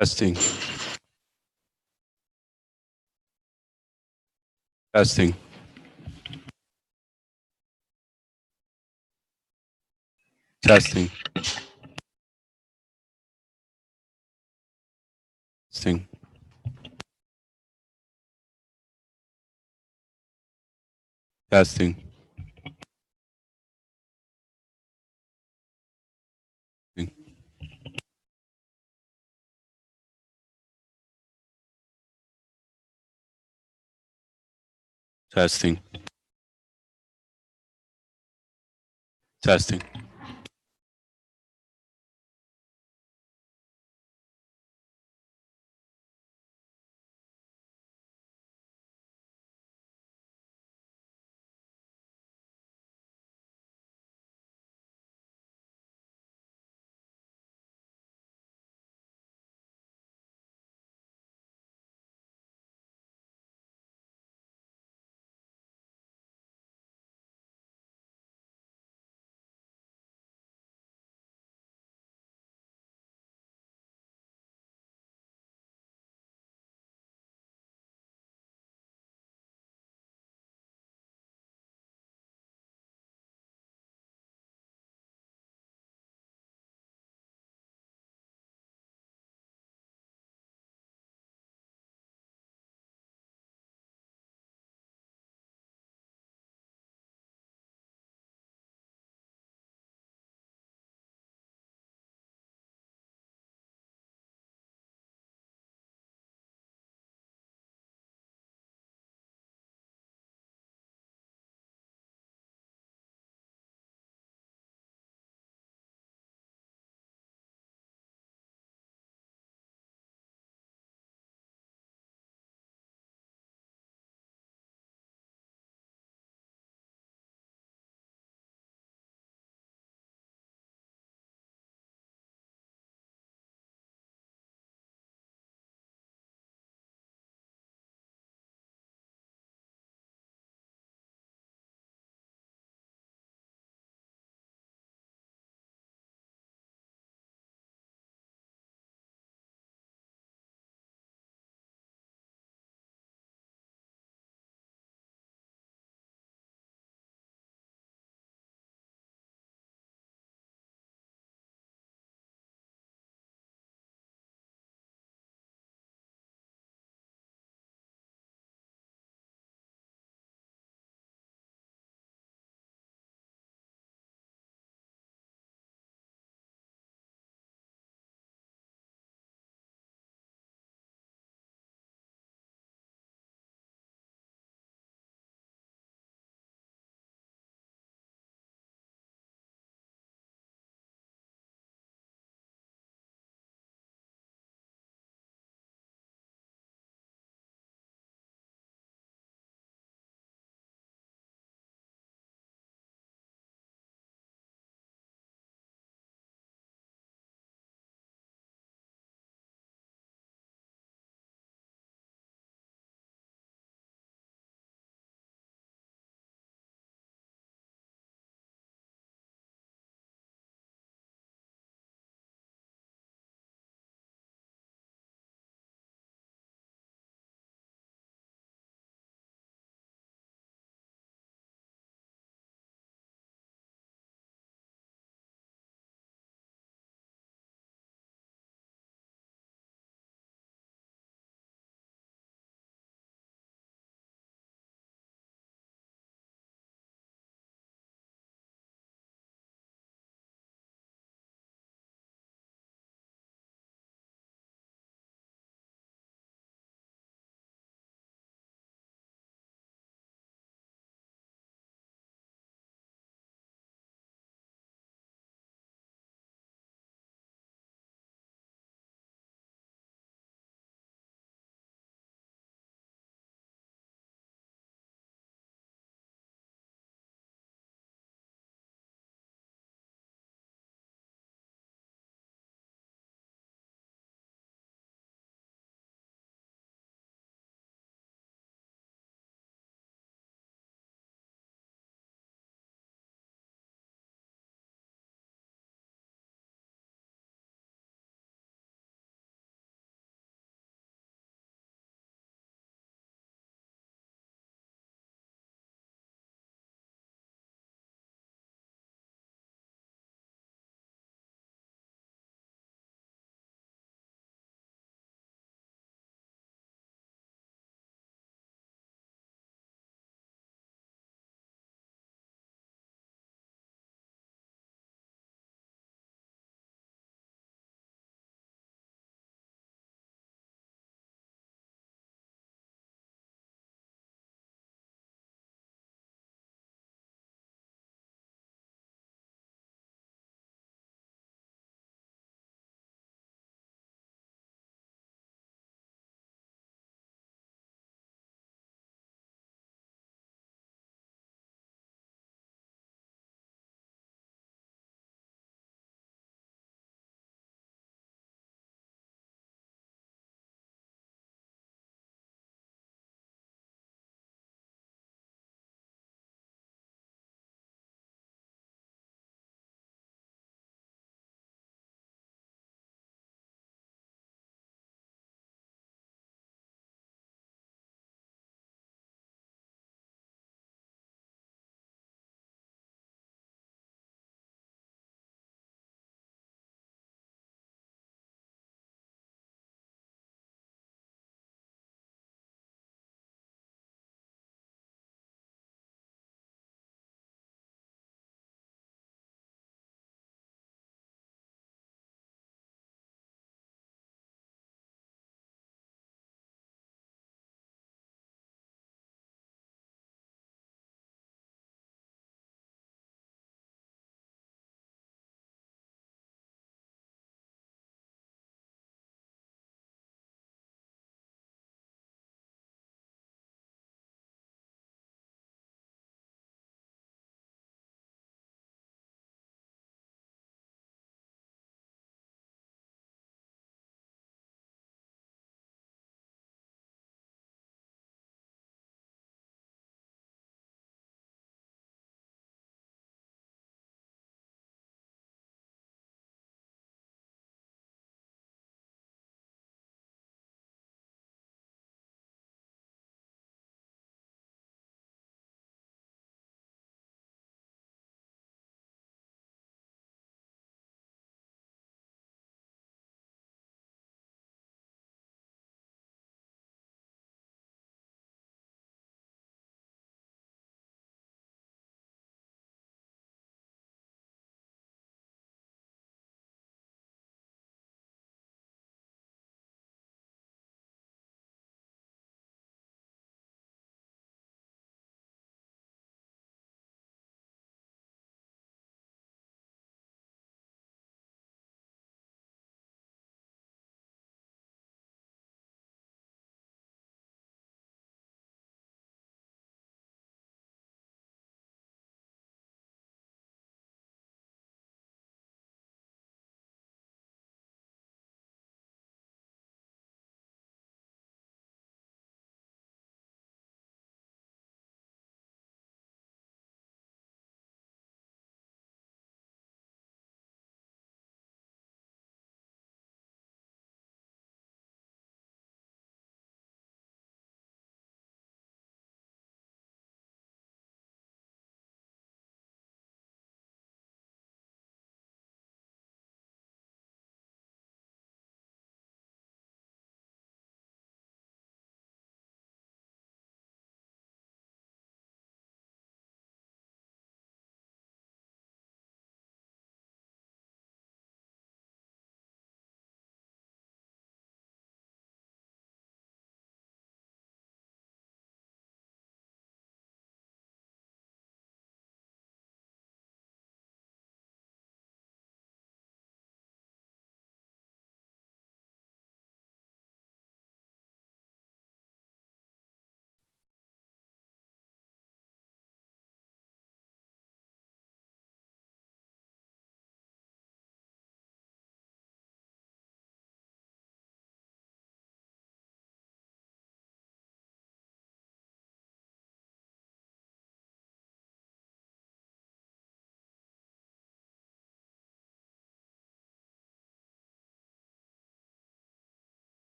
Testing. Testing. Testing. Testing. Testing. Testing. Testing.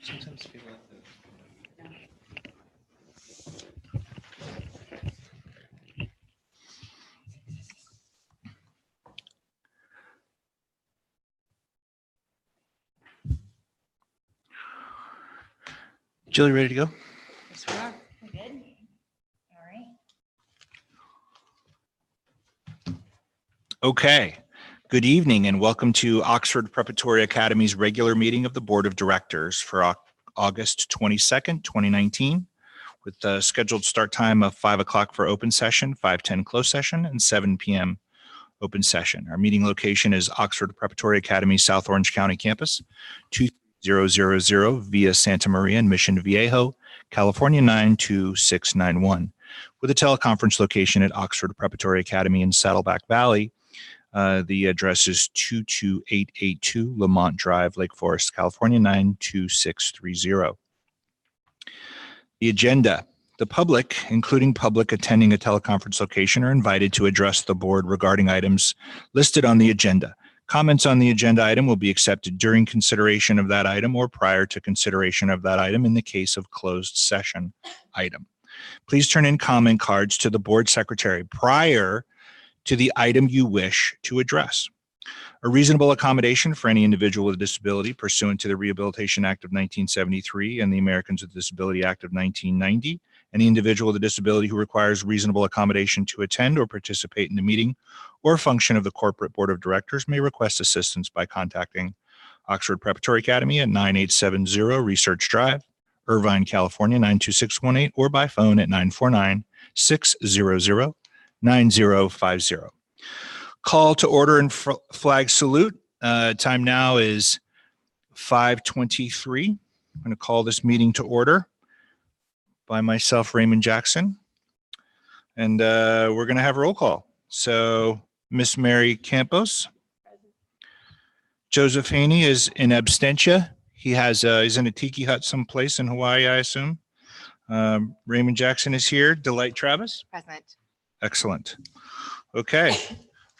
Sometimes people have to. Julie, ready to go? Yes, we are. We good? All right. Okay. Good evening and welcome to Oxford Preparatory Academy's regular meeting of the Board of Directors for August 22nd, 2019, with the scheduled start time of 5 o'clock for open session, 5:10 closed session, and 7 p.m. open session. Our meeting location is Oxford Preparatory Academy, South Orange County Campus, 2000 via Santa Maria and Mission Viejo, California 92691, with a teleconference location at Oxford Preparatory Academy in Saddleback Valley. The address is 22882 Lamont Drive, Lake Forest, California 92630. The agenda. The public, including public attending a teleconference location, are invited to address the board regarding items listed on the agenda. Comments on the agenda item will be accepted during consideration of that item or prior to consideration of that item in the case of closed session item. Please turn in comment cards to the board secretary prior to the item you wish to address. A reasonable accommodation for any individual with a disability pursuant to the Rehabilitation Act of 1973 and the Americans with Disability Act of 1990. Any individual with a disability who requires reasonable accommodation to attend or participate in the meeting or function of the corporate board of directors may request assistance by contacting Oxford Preparatory Academy at 9870 Research Drive, Irvine, California 92618, or by phone at 949-600-9050. Call to order and flag salute. Time now is 5:23. I'm going to call this meeting to order by myself, Raymond Jackson. And we're going to have a roll call. So Miss Mary Campos. Joseph Haney is in absentia. He's in a tiki hut someplace in Hawaii, I assume. Raymond Jackson is here. Delight Travis. Present. Excellent. Okay.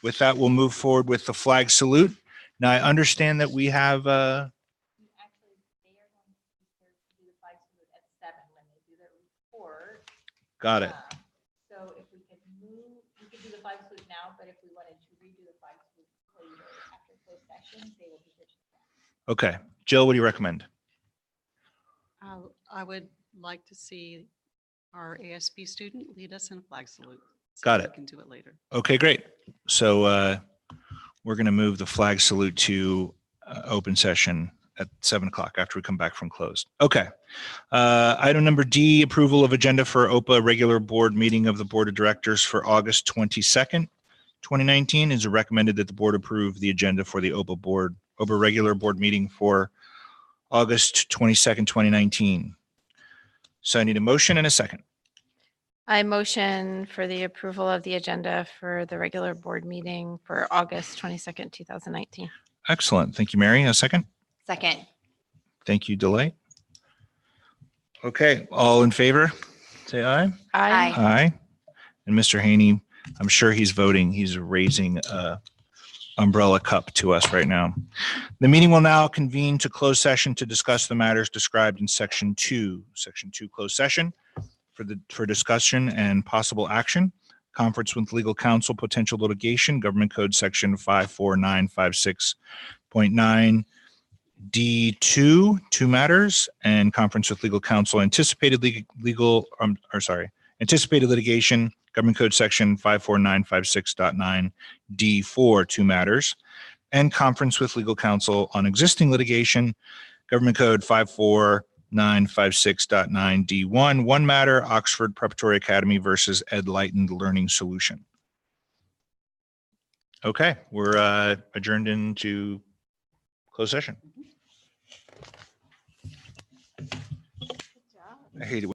With that, we'll move forward with the flag salute. Now, I understand that we have, Actually, they are going to be here to do the flag salute at 7 when they do their report. got it. So if we could do the flag salute now, but if we wanted to redo the flag salute later after closed session, they will be here. Okay. Jill, what do you recommend? I would like to see our ASB student lead us in a flag salute. So Got we it. can do it later. Okay, great. So we're going to move the flag salute to open session at 7 o'clock after we come back from closed. Okay. Item number D, approval of agenda for OPA regular board meeting of the Board of Directors for August 22nd, 2019. Is recommended that the board approve the agenda for the OPA regular board meeting for August 22nd, 2019. So I need a motion and a second. I motion for the approval of the agenda for the regular board meeting for August 22nd, 2019. Excellent. Thank you, Mary. A second. Second. Thank you, Delight. Okay, all in favor, say aye. Aye. Aye. And Mr. Haney, I'm sure he's voting. He's raising a umbrella cup to us right now. The meeting will now convene to close session to discuss the matters described in Section 2. Section 2 closed session for discussion and possible action. Conference with legal counsel, potential litigation, Government Code Section 54956.9 D2, two matters, and conference with legal counsel, anticipated anticipated litigation, Government Code Section 54956.9 D4, two matters, and conference with legal counsel on existing litigation, Government Code 54956.9 D1, one matter, Oxford Preparatory Academy versus Enlightened Learning Solution. Okay, we're adjourned into closed session. I hate it.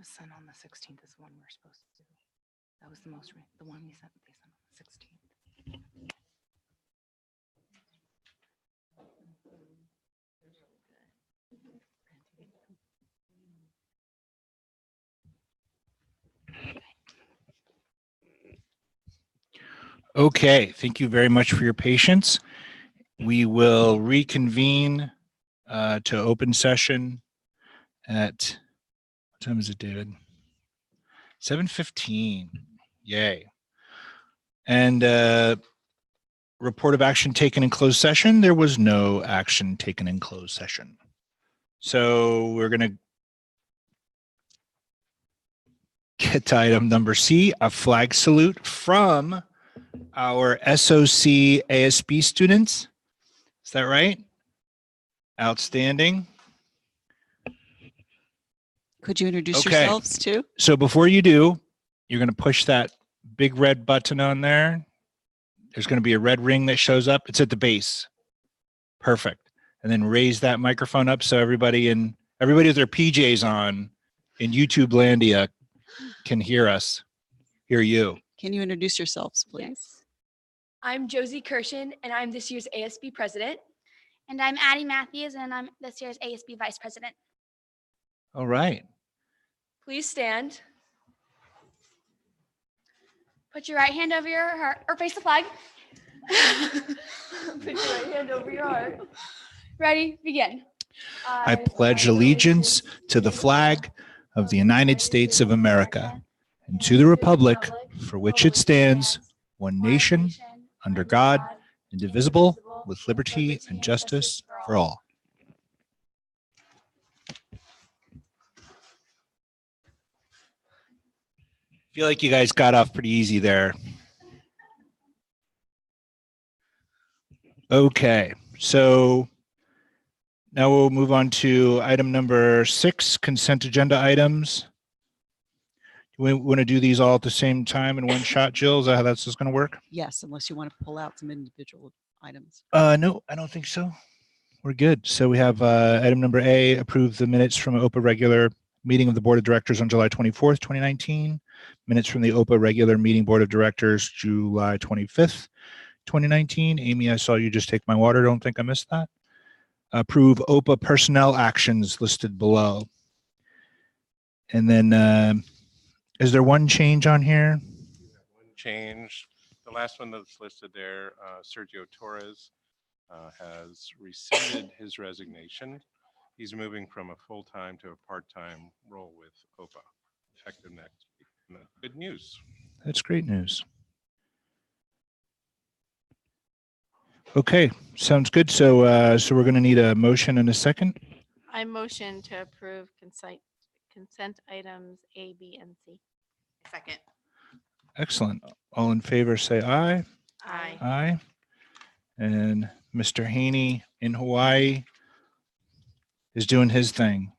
was sent on the 16th is the one we're supposed to do. That was the most, the one they sent on the 16th. Okay, thank you very much for your patience. We will reconvene to open session at, what time is it, David? 7:15. Yay. And report of action taken in closed session. There was no action taken in closed session. So we're going to get to item number C, a flag salute from our SOC ASB students. Is that right? Outstanding. Could you introduce Okay. yourselves too? So before you do, you're going to push that big red button on there. There's going to be a red ring that shows up. It's at the base. Perfect. And then raise that microphone up so everybody with their PJs on in YouTube Landia can hear us, hear you. Can you introduce yourselves, please? Yes. I'm Josie Kirshen, and I'm this year's ASB president. And I'm Addie Matthews, and I'm this year's ASB vice president. All right. Please stand. Put your right hand over your heart, or face the flag. Put your right hand over your heart. Ready, begin. I pledge allegiance to the flag of the United States of America and to the republic for which it stands, one nation, under God, indivisible, with liberty and justice for all. Feel like you guys got off pretty easy there. Okay, so now we'll move on to item number 6, consent agenda items. We want to do these all at the same time in one shot, Jill? Is that how that's just going to work? Yes, unless you want to pull out some individual items. No, I don't think so. We're good. So we have item number A, approve the minutes from OPA regular meeting of the Board of Directors on July 24th, 2019. Minutes from the OPA regular meeting Board of Directors, July 25th, 2019. Amy, I saw you just take my water. Don't think I missed that. Approve OPA personnel actions listed below. And then is there one change on here? One change. The last one that's listed there, Sergio Torres has rescinded his resignation. He's moving from a full-time to a part-time role with OPA, effective next week. And that's good news. That's great news. Okay, sounds good. So we're going to need a motion and a second. I motion to approve consent items A, B, and C. Second. Excellent. All in favor, say aye. Aye. Aye. And Mr. Haney in Hawaii is doing his thing.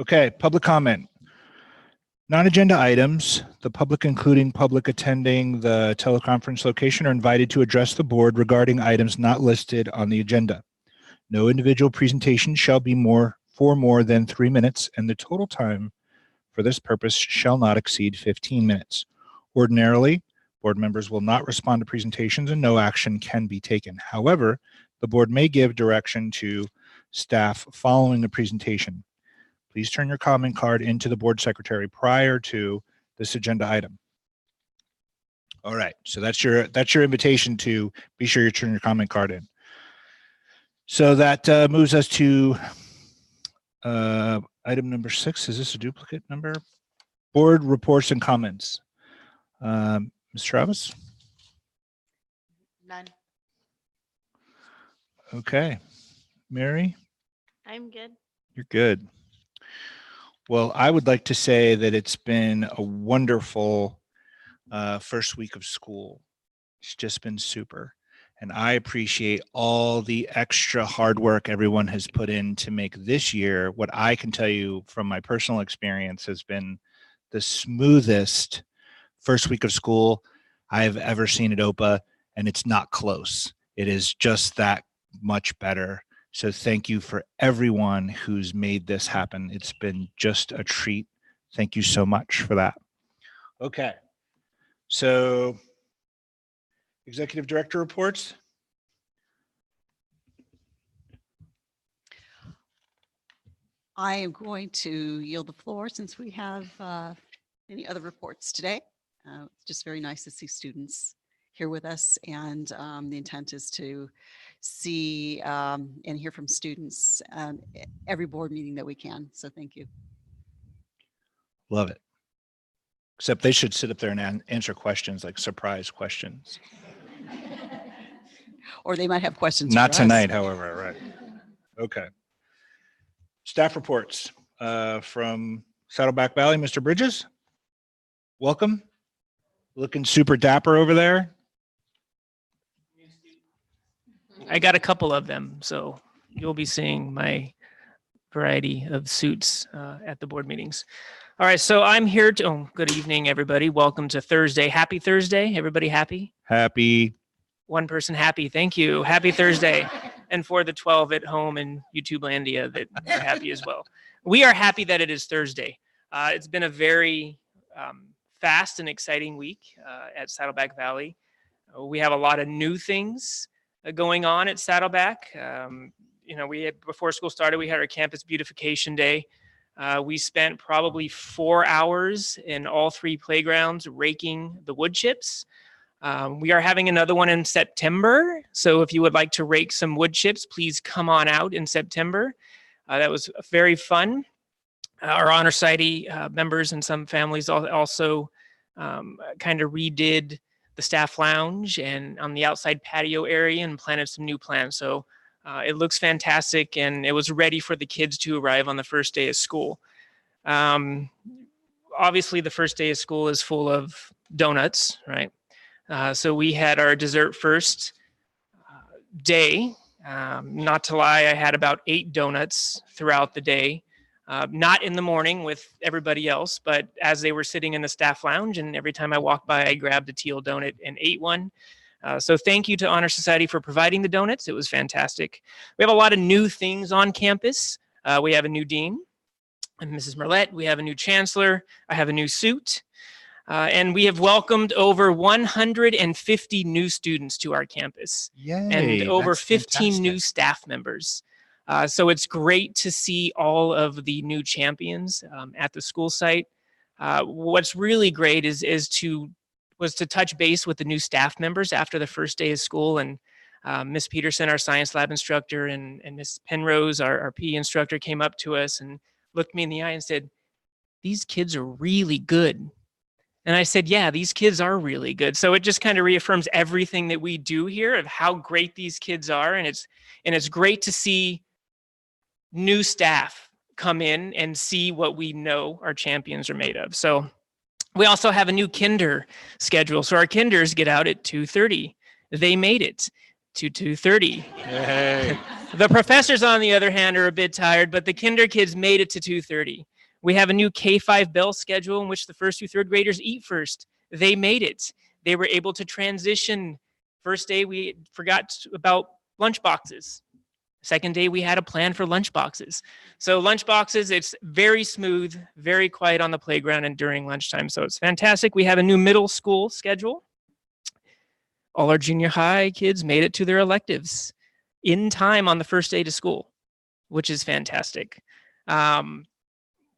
Okay, public comment. Non-agenda items, the public, including public attending the teleconference location, are invited to address the board regarding items not listed on the agenda. No individual presentation shall be for more than 3 minutes, and the total time for this purpose shall not exceed 15 minutes. Ordinarily, board members will not respond to presentations and no action can be taken. However, the board may give direction to staff following a presentation. Please turn your comment card into the board secretary prior to this agenda item. All right, so that's your invitation to be sure you turn your comment card in. So that moves us to item number 6. Is this a duplicate number? Board reports and comments. Ms. Travis? None. Okay. Mary? I'm good. You're good. Well, I would like to say that it's been a wonderful first week of school. It's just been super. And I appreciate all the extra hard work everyone has put in to make this year, what I can tell you from my personal experience, has been the smoothest first week of school I've ever seen at OPA, and it's not close. It is just that much better. So thank you for everyone who's made this happen. It's been just a treat Thank you so much for that. Okay. So executive director reports. I am going to yield the floor since we have any other reports today. It's just very nice to see students here with us, and the intent is to see and hear from students every board meeting that we can. So thank you. Love it. Except they should sit up there and answer questions, like surprise questions. Or they might have questions. Not for us. tonight, however, right? Okay. Staff reports from Saddleback Valley, Mr. Bridges. Welcome. Looking super dapper over there. I got a couple of them, so you'll be seeing my variety of suits at the board meetings. All right, so I'm here to, good evening, everybody. Welcome to Thursday. Happy Thursday. Everybody happy? Happy. One person happy. Thank you. Happy Thursday. And for the 12 at home in YouTube Landia that are happy as well. We are happy that it is Thursday. It's been a very fast and exciting week at Saddleback Valley. We have a lot of new things going on at Saddleback. We had, before school started, we had our campus beautification day. We spent probably 4 hours in all 3 playgrounds raking the wood chips. We are having another one in September. So if you would like to rake some wood chips, please come on out in September. That was very fun. Our Honor Society members and some families also kind of redid the staff lounge and on the outside patio area and planted some new plants. So it looks fantastic, and it was ready for the kids to arrive on the first day of school. Obviously, the first day of school is full of donuts, right? So we had our dessert first day. Not to lie, I had about 8 donuts throughout the day. Not in the morning with everybody else, but as they were sitting in the staff lounge, and every time I walked by, I grabbed a teal donut and ate one. So thank you to Honor Society for providing the donuts. It was fantastic. We have a lot of new things on campus. We have a new dean, and Mrs. Merlette. We have a new chancellor. I have a new suit. And we have welcomed over 150 new students to our campus. Yay, and over that's 15 new fantastic. staff members. So it's great to see all of the new champions at the school site. What's really great was to touch base with the new staff members after the first day of school, and Miss Peterson, our science lab instructor, and Miss Penrose, our PE instructor, came up to us and looked me in the eye and said, "These kids are really good." And I said, "Yeah, these kids are really good." So it just kind of reaffirms everything that we do here of how great these kids are, and it's great to see new staff come in and see what we know our champions are made of. So we also have a new kinder schedule. So our kinders get out at 2:30. They made it to 2:30. Hey. The professors, on the other hand, are a bit tired, but the kinder kids made it to 2:30. We have a new K-5 bell schedule in which the 1st through 3rd graders eat first. They made it. They were able to transition. First day, we forgot about lunch boxes. Second day, we had a plan for lunch boxes. So lunch boxes, it's very smooth, very quiet on the playground and during lunchtime. So it's fantastic. We have a new middle school schedule. All our junior high kids made it to their electives in time on the first day to school, which is fantastic.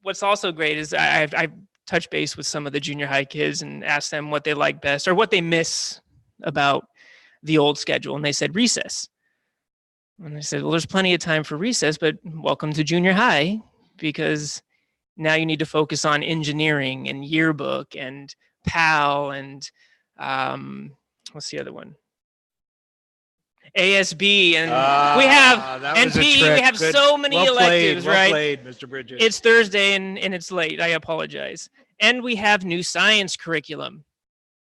What's also great is I've touched base with some of the junior high kids and asked them what they like best or what they miss about the old schedule. And they said recess. And I said, well, there's plenty of time for recess, but welcome to junior high, because now you need to focus on engineering and yearbook and PAL and what's the other one? ASB, and we have NP. We have so many electives, right? Well played, Mr. Bridges. It's Thursday and it's late. I apologize. And we have new science curriculum.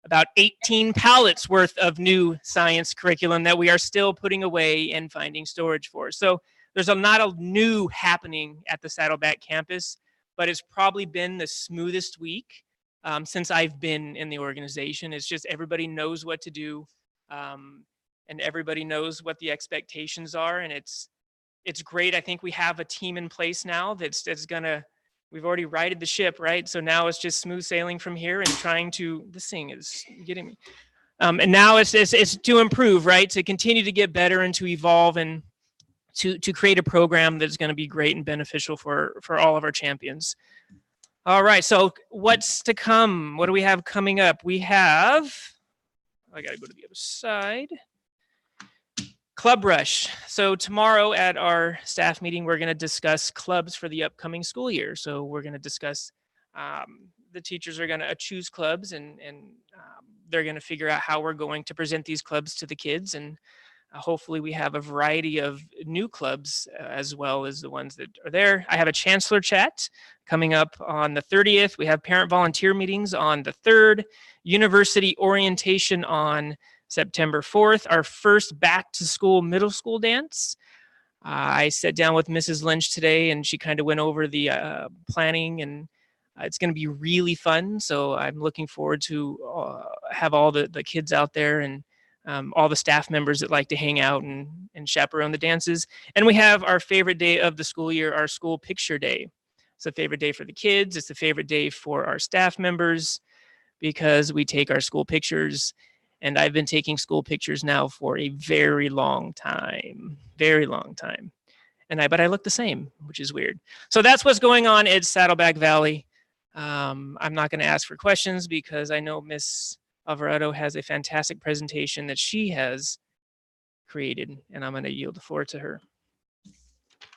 About 18 pallets worth of new science curriculum that we are still putting away and finding storage for. So there's a lot of new happening at the Saddleback campus, but it's probably been the smoothest week since I've been in the organization. It's just everybody knows what to do, and everybody knows what the expectations are, and it's great. I think we have a team in place now that's gonna we've already righted the ship, right? So now it's just smooth sailing from here and trying to, this thing is getting me. And now it's to improve, right? To continue to get better and to evolve and to create a program that's going to be great and beneficial for all of our champions. All right, so what's to come? What do we have coming up? We have, I got to go to the other side. Club Rush. So tomorrow at our staff meeting, we're going to discuss clubs for the upcoming school year. So we're going to discuss, the teachers are going to choose clubs and they're going to figure out how we're going to present these clubs to the kids. And hopefully we have a variety of new clubs as well as the ones that are there. I have a chancellor chat coming up on the 30th. We have parent volunteer meetings on the 3rd, university orientation on September 4th, our first back to school middle school dance. I sat down with Mrs. Lynch today and she kind of went over the planning, and it's going to be really fun. So I'm looking forward to have all the kids out there and all the staff members that like to hang out and chaperone the dances. And we have our favorite day of the school year, our school picture day. It's a favorite day for the kids. It's a favorite day for our staff members because we take our school pictures. And I've been taking school pictures now for a very long time, but I look the same, which is weird. So that's what's going on at Saddleback Valley. I'm not going to ask for questions because I know Miss Alvarado has a fantastic presentation that she has created, and I'm going to yield the floor to her.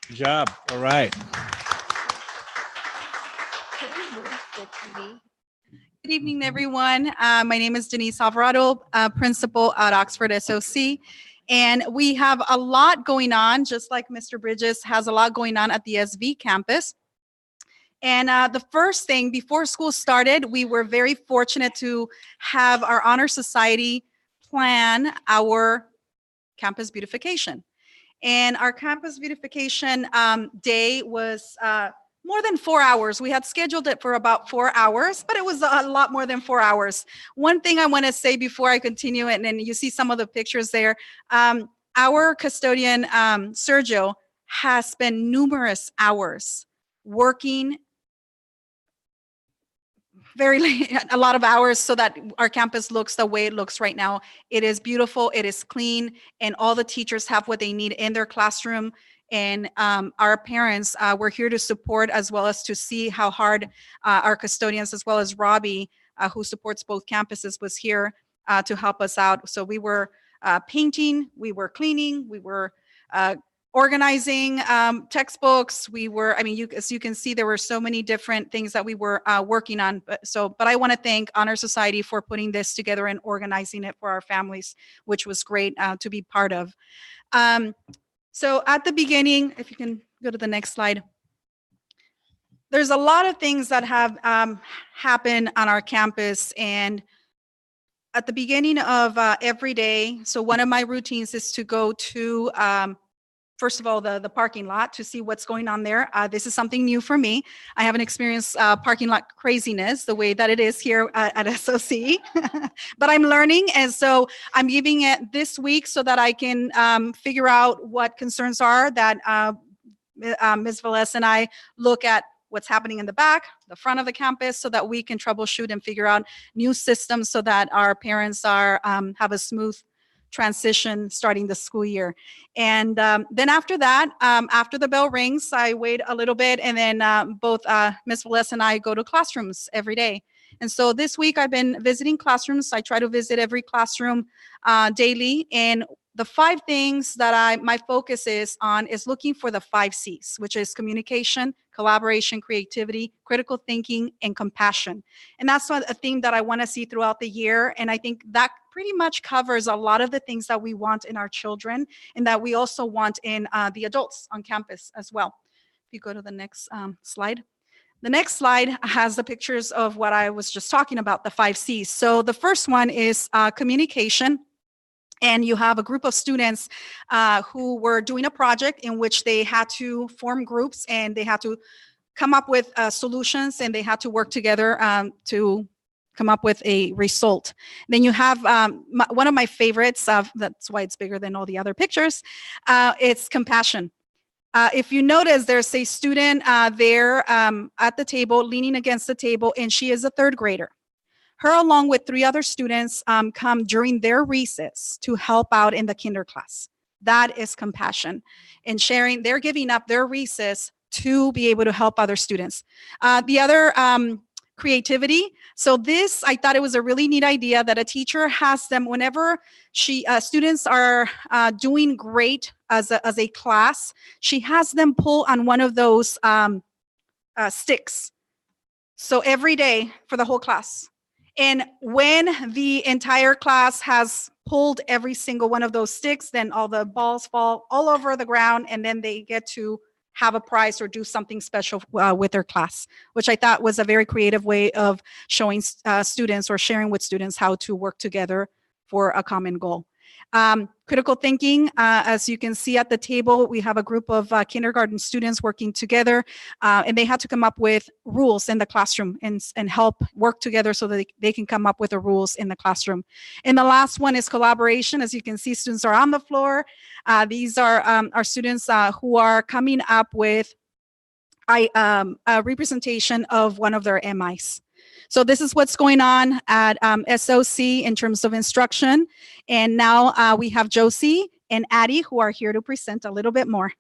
Good job. All right. Good evening, everyone. My name is Denise Alvarado, principal at Oxford SOC. And we have a lot going on, just like Mr. Bridges has a lot going on at the SV campus. And the first thing, before school started, we were very fortunate to have our Honor Society plan our campus beautification. And our campus beautification day was more than 4 hours. We had scheduled it for about 4 hours, but it was a lot more than 4 hours. One thing I want to say before I continue, and then you see some of the pictures there, our custodian, Sergio, has spent numerous hours working a lot of hours so that our campus looks the way it looks right now. It is beautiful, it is clean, and all the teachers have what they need in their classroom. And our parents were here to support as well as to see how hard our custodians, as well as Robbie, who supports both campuses, was here to help us out. So we were painting, we were cleaning, we were organizing textbooks. We were, as you can see, there were so many different things that we were working on. But I want to thank Honor Society for putting this together and organizing it for our families, which was great to be part of. So at the beginning, if you can go to the next slide, there's a lot of things that have happened on our campus. And at the beginning of every day, so one of my routines is to go to, first of all, the parking lot to see what's going on there. This is something new for me. I haven't experienced parking lot craziness the way that it is here at SOC, but I'm learning. And so I'm giving it this week so that I can figure out what concerns are that Ms. Velez and I look at what's happening in the back, the front of the campus, so that we can troubleshoot and figure out new systems so that our parents are have a smooth transition starting the school year. And then after that, after the bell rings, I wait a little bit, and then both Ms. Velez and I go to classrooms every day. And so this week I've been visiting classrooms. I try to visit every classroom daily. And the 5 things that my focus is on is looking for the 5 C's, which is communication, collaboration, creativity, critical thinking, and compassion. And that's a theme that I want to see throughout the year. And I think that pretty much covers a lot of the things that we want in our children and that we also want in the adults on campus as well. If you go to the next slide. The next slide has the pictures of what I was just talking about, the 5 C's. So the first one is communication. And you have a group of students who were doing a project in which they had to form groups and they had to come up with solutions, and they had to work together to come up with a result. Then you have one of my favorites, that's why it's bigger than all the other pictures, it's compassion. If you notice, there's a student there at the table, leaning against the table, and she is a third grader. Her, along with 3 other students, come during their recess to help out in the kinder class. That is compassion and sharing. They're giving up their recess to be able to help other students. The other creativity. So this, I thought it was a really neat idea that a teacher has them whenever students are doing great as a class, she has them pull on one of those sticks. So every day for the whole class. And when the entire class has pulled every single one of those sticks, then all the balls fall all over the ground, and then they get to have a prize or do something special with their class, which I thought was a very creative way of showing students or sharing with students how to work together for a common goal. Critical thinking, as you can see at the table, we have a group of kindergarten students working together, and they had to come up with rules in the classroom and help work together so that they can come up with the rules in the classroom. And the last one is collaboration. As you can see, students are on the floor. These are our students who are coming up with a representation of one of their MIs. So this is what's going on at SOC in terms of instruction. And now we have Josie and Addie who are here to present a little bit more.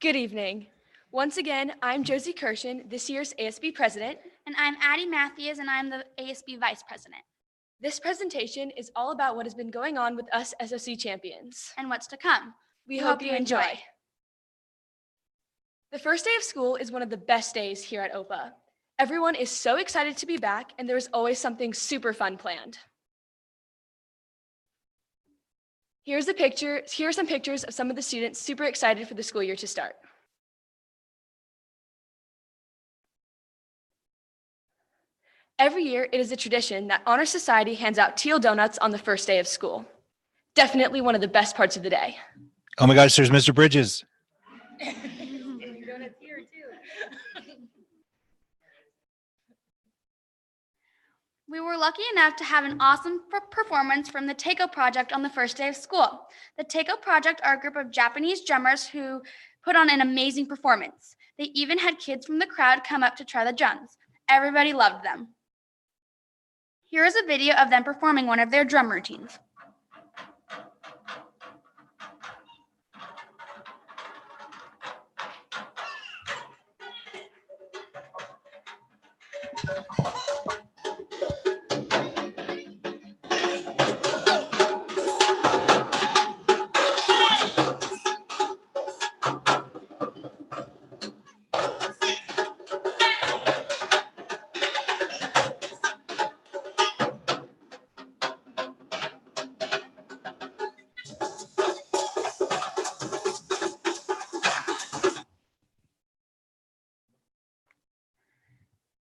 Good evening. Once again, I'm Josie Kirshen, this year's ASB president. And I'm Addie Matthews, and I'm the ASB vice president. This presentation is all about what has been going on with us SOC champions. And what's to come. We hope you enjoy. The first day of school is one of the best days here at OPA. Everyone is so excited to be back, and there is always something super fun planned. Here are some pictures of some of the students super excited for the school year to start. Every year, it is a tradition that Honor Society hands out teal donuts on the first day of school. Definitely one of the best parts of the day. Oh my gosh, there's Mr. Bridges. We were lucky enough to have an awesome performance from the Taiko Project on the first day of school. The Taiko Project are a group of Japanese drummers who put on an amazing performance. They even had kids from the crowd come up to try the drums. Everybody loved them. Here is a video of them performing one of their drum routines.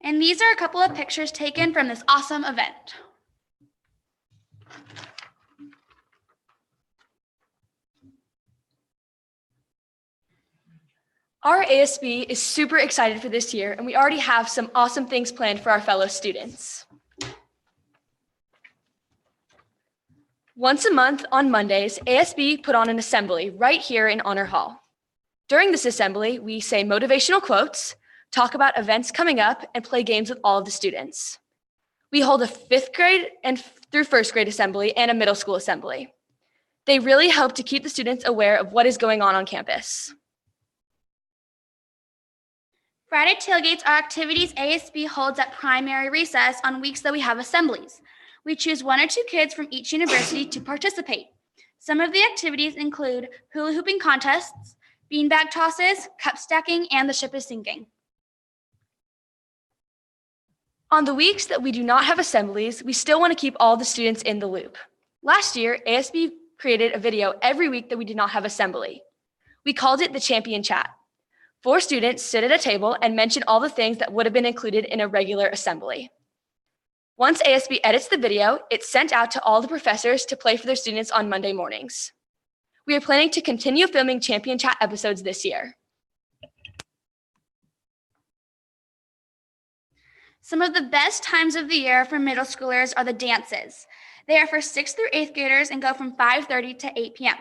And these are a couple of pictures taken from this awesome event. Our ASB is super excited for this year, and we already have some awesome things planned for our fellow students. Once a month on Mondays, ASB put on an assembly right here in Honor Hall. During this assembly, we say motivational quotes, talk about events coming up, and play games with all of the students. We hold a 5th grade and through 1st grade assembly and a middle school assembly. They really help to keep the students aware of what is going on campus. Friday tailgates are activities ASB holds at primary recess on weeks that we have assemblies. We choose 1 or 2 kids from each university to participate. Some of the activities include hula hooping contests, beanbag tosses, cup stacking, and the ship is sinking. On the weeks that we do not have assemblies, we still want to keep all the students in the loop. Last year, ASB created a video every week that we did not have assembly. We called it the Champion Chat. 4 students sit at a table and mention all the things that would have been included in a regular assembly. Once ASB edits the video, it's sent out to all the professors to play for their students on Monday mornings. We are planning to continue filming Champion Chat episodes this year. Some of the best times of the year for middle schoolers are the dances. They are for 6th through 8th graders and go from 5:30 to 8 p.m.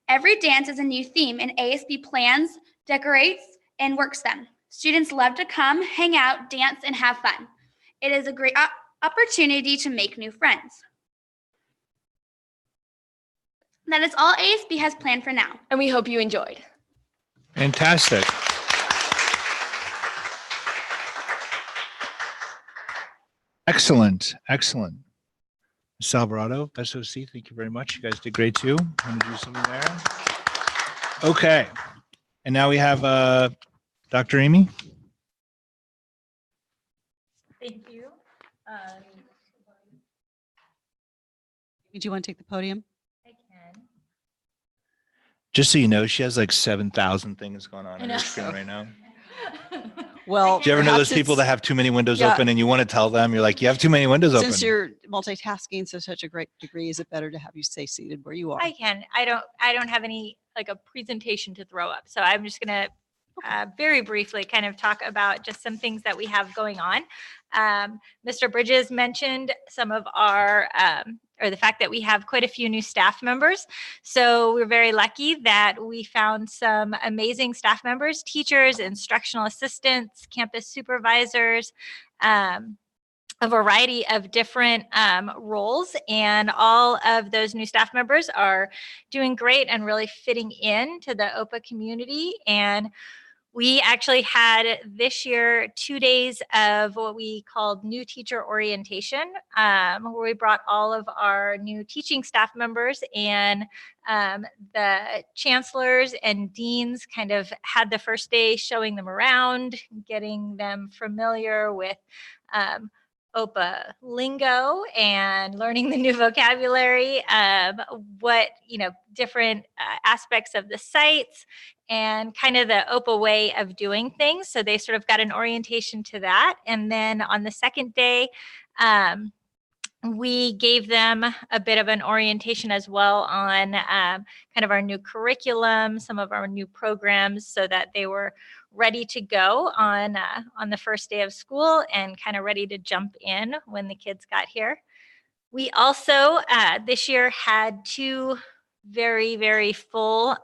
Every dance is a new theme, and ASB plans, decorates, and works them. Students love to come, hang out, dance, and have fun. It is a great opportunity to make new friends. That is all ASB has planned for now. And we hope you enjoyed. Fantastic. Excellent, excellent. Ms. Alvarado, SOC, thank you very much. You guys did great too. I'm gonna do something there. Okay, and now we have Dr. Amy. Thank you. Do you want to take the podium? I can. Just so you know, she has like 7,000 things going on I on know. her screen right now. Well, Do you ever know those perhaps people that have too many windows Yeah. open and you want to tell them, you're like, you have too many windows open? Since you're multitasking to such a great degree, is it better to have you stay seated where you are? I can. I don't have any like a presentation to throw up. So I'm just going to very briefly kind of talk about just some things that we have going on. Mr. Bridges mentioned some of our, or the fact that we have quite a few new staff members. So we're very lucky that we found some amazing staff members, teachers, instructional assistants, campus supervisors, a variety of different roles, and all of those new staff members are doing great and really fitting into the OPA community. And we actually had this year 2 days of what we called new teacher orientation, where we brought all of our new teaching staff members, and the chancellors and deans kind of had the first day showing them around, getting them familiar with OPA lingo and learning the new vocabulary, what, different aspects of the sites and kind of the OPA way of doing things. So they sort of got an orientation to that. And then on the second day, we gave them a bit of an orientation as well on kind of our new curriculum, some of our new programs, so that they were ready to go on the first day of school and kind of ready to jump in when the kids got here. We also this year had 2 very, very full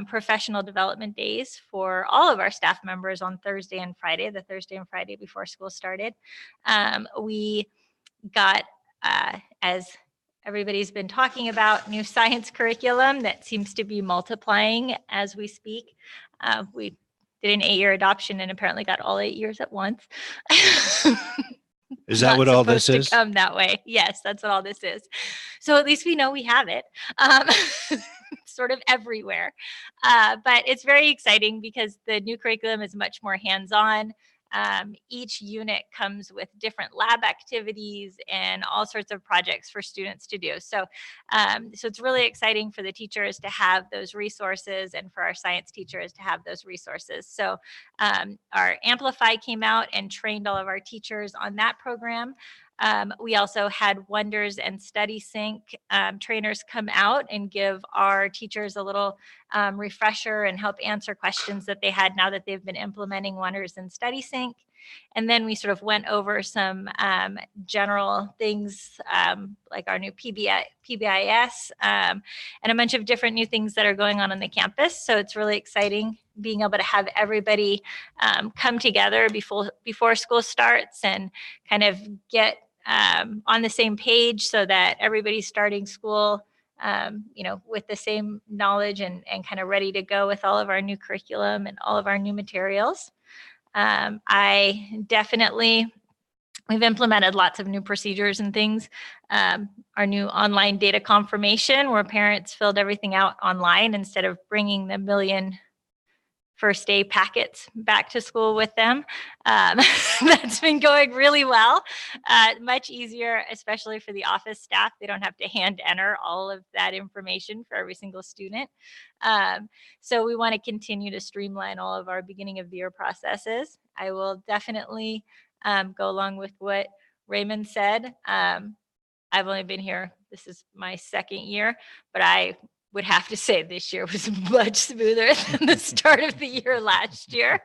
professional development days for all of our staff members on Thursday and Friday, the Thursday and Friday before school started. We got, as everybody's been talking about, new science curriculum that seems to be multiplying as we speak. We did an 8-year adoption and apparently got all 8 years at once. Is that what all this is? To come that way. Yes, that's what all this is. So at least we know we have it. Sort of everywhere. But it's very exciting because the new curriculum is much more hands-on. Each unit comes with different lab activities and all sorts of projects for students to do. So it's really exciting for the teachers to have those resources and for our science teachers to have those resources. So our Amplify came out and trained all of our teachers on that program. We also had Wonders and Study Sync trainers come out and give our teachers a little refresher and help answer questions that they had now that they've been implementing Wonders and Study Sync. And then we sort of went over some general things like our new PBIS and a bunch of different new things that are going on the campus. So it's really exciting being able to have everybody come together before school starts and kind of get on the same page so that everybody's starting school with the same knowledge and kind of ready to go with all of our new curriculum and all of our new materials. We've implemented lots of new procedures and things. Our new online data confirmation, where parents filled everything out online instead of bringing the million first day packets back to school with them. That's been going really well. Much easier, especially for the office staff. They don't have to hand enter all of that information for every single student. So we want to continue to streamline all of our beginning of the year processes. I will definitely go along with what Raymond said. I've only been here, this is my second year, but I would have to say this year was much smoother than the start of the year last year.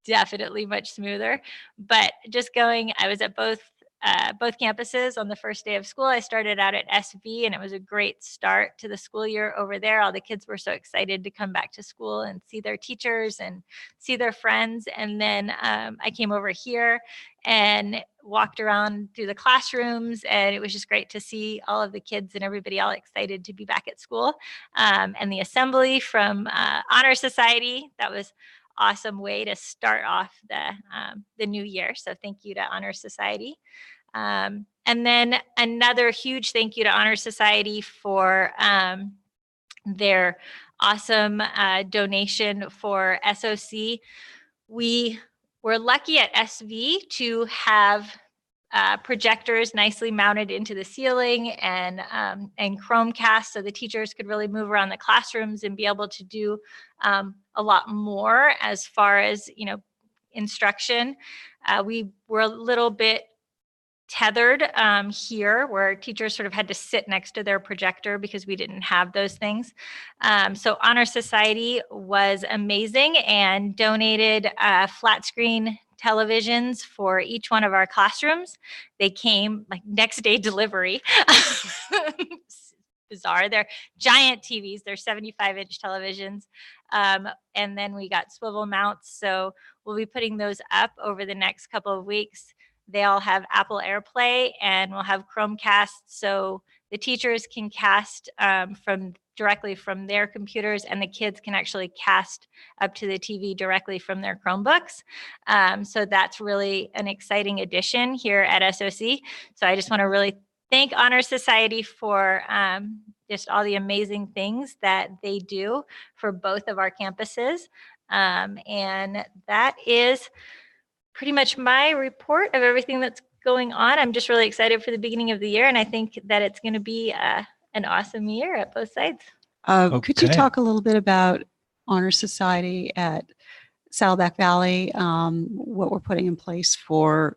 Definitely much smoother, but just going, I was at both campuses on the first day of school. I started out at SV, and it was a great start to the school year over there. All the kids were so excited to come back to school and see their teachers and see their friends. And then I came over here and walked around through the classrooms, and it was just great to see all of the kids and everybody all excited to be back at school. And the assembly from Honor Society, that was awesome way to start off the new year. So thank you to Honor Society. And then another huge thank you to Honor Society for their awesome donation for SOC. We were lucky at SV to have projectors nicely mounted into the ceiling and Chromecast, so the teachers could really move around the classrooms and be able to do a lot more as far as, instruction. We were a little bit tethered here, where teachers sort of had to sit next to their projector because we didn't have those things. So Honor Society was amazing and donated flat screen televisions for each one of our classrooms. They came like next day delivery. Bizarre. They're giant TVs. They're 75-inch televisions. And then we got swivel mounts. So we'll be putting those up over the next couple of weeks. They all have Apple AirPlay, and we'll have Chromecast, so the teachers can cast directly from their computers, and the kids can actually cast up to the TV directly from their Chromebooks. So that's really an exciting addition here at SOC. So I just want to really thank Honor Society for just all the amazing things that they do for both of our campuses. And that is pretty much my report of everything that's going on. I'm just really excited for the beginning of the year, and I think that it's going to be an awesome year at both sides. Could you talk a little bit about Honor Society at Saddleback Valley, what we're putting in place for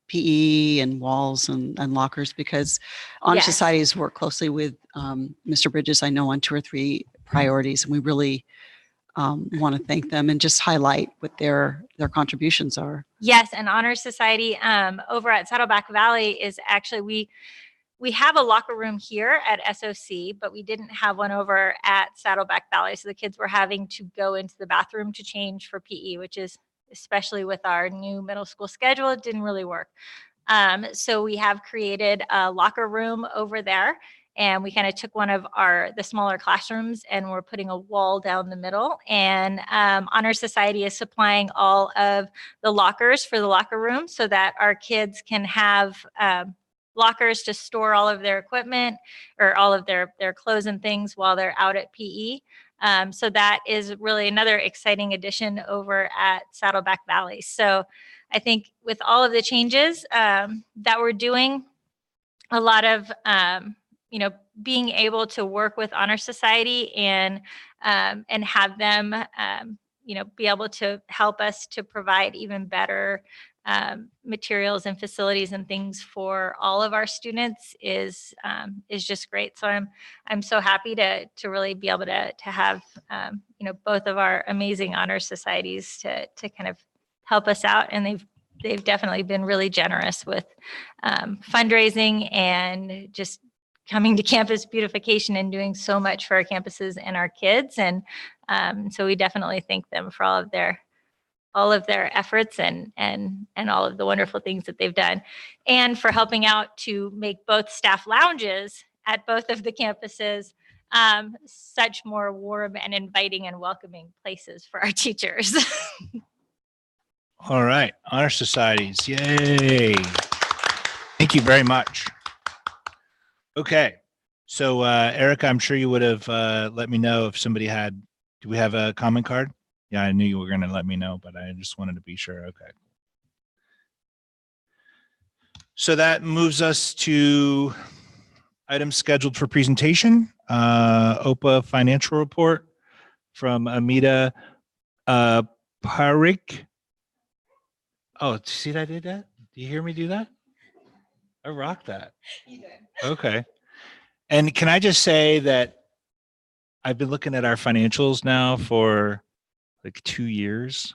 PE and walls and lockers? Because Honor Yes. Society has worked closely with Mr. Bridges, I know, on 2 or 3 priorities, and we really want to thank them and just highlight what their contributions are. Yes, and Honor Society over at Saddleback Valley is actually, we have a locker room here at SOC, but we didn't have one over at Saddleback Valley. So the kids were having to go into the bathroom to change for PE, which is, especially with our new middle school schedule, it didn't really work. So we have created a locker room over there, and we kind of took one of the smaller classrooms, and we're putting a wall down the middle. And Honor Society is supplying all of the lockers for the locker room so that our kids can have lockers to store all of their equipment or all of their clothes and things while they're out at PE. So that is really another exciting addition over at Saddleback Valley. So I think with all of the changes that we're doing, a lot of being able to work with Honor Society and have them be able to help us to provide even better materials and facilities and things for all of our students is just great. So I'm so happy to really be able to have both of our amazing honor societies to kind of help us out, and they've definitely been really generous with fundraising and just coming to campus beautification and doing so much for our campuses and our kids. And so we definitely thank them for all of their efforts and all of the wonderful things that they've done, and for helping out to make both staff lounges at both of the campuses such more warm and inviting and welcoming places for our teachers. All right, honor societies, yay. Thank you very much. Okay, so Erica, I'm sure you would have let me know if somebody had Do we have a comment card? Yeah, I knew you were going to let me know, but I just wanted to be sure. Okay. So that moves us to items scheduled for presentation. OPA financial report from Amita Parik. Oh, see that I did that? Do you hear me do that? I rocked that. Okay. And can I just say that I've been looking at our financials now for like 2 years,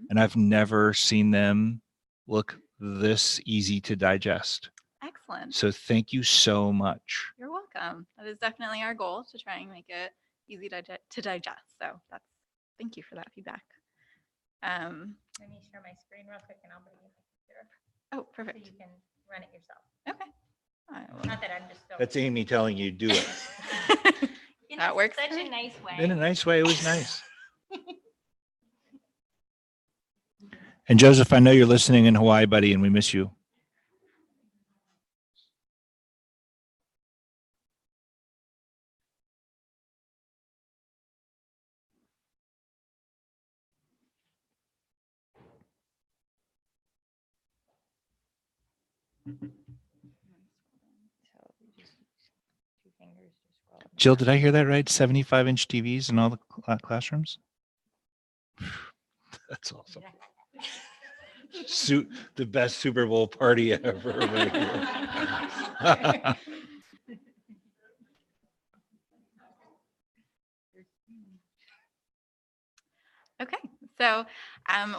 and I've never seen them look this easy to digest. Excellent. So thank you so much. You're welcome. That is definitely our goal, to try and make it easy to digest. So thank you for that feedback. Let me share my screen real quick and I'll bring you my computer Oh, perfect. so you can run it yourself. Okay. Not that I'm just so. That's Amy telling you do it. That works Such for a me. nice way. In a nice way. It was nice. And Joseph, I know you're listening in Hawaii, buddy, and we miss you. Jill, did I hear that right? 75-inch TVs in all the classrooms? That's awesome. The best Super Bowl party ever. Right here. Okay, so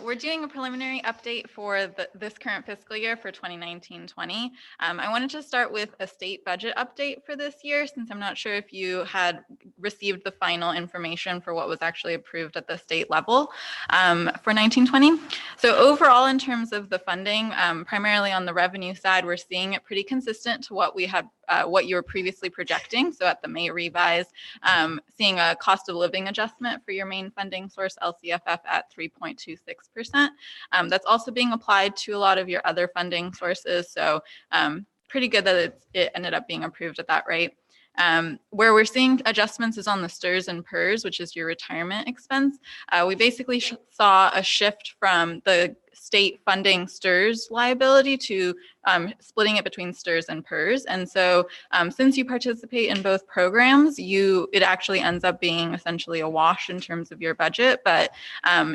we're doing a preliminary update for this current fiscal year for 2019-20. I wanted to start with a state budget update for this year, since I'm not sure if you had received the final information for what was actually approved at the state level for 19-20. So overall, in terms of the funding, primarily on the revenue side, we're seeing it pretty consistent to what we had, what you were previously projecting. So at the May revise, seeing a cost of living adjustment for your main funding source, LCFF, at 3.26%. That's also being applied to a lot of your other funding sources. So pretty good that it ended up being approved at that rate. Where we're seeing adjustments is on the STRS and PERS, which is your retirement expense. We basically saw a shift from the state funding STRS liability to splitting it between STRS and PERS. And so since you participate in both programs, it actually ends up being essentially a wash in terms of your budget, but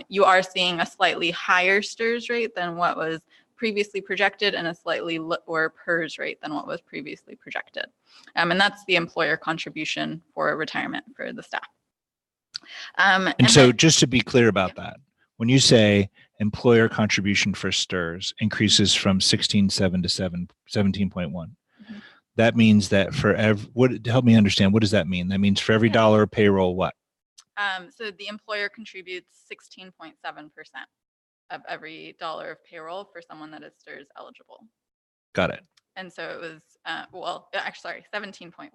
you are seeing a slightly higher STRS rate than what was previously projected and a slightly lower PERS rate than what was previously projected. And that's the employer contribution for retirement for the staff. And so just to be clear about that, when you say employer contribution for STRS increases from 16.7 to 17.1, that means that for help me understand, what does that mean? That means for every dollar of payroll, what? So the employer contributes 16.7% of every dollar of payroll for someone that is STRS eligible. Got it. And so it was, actually, sorry, 17.1%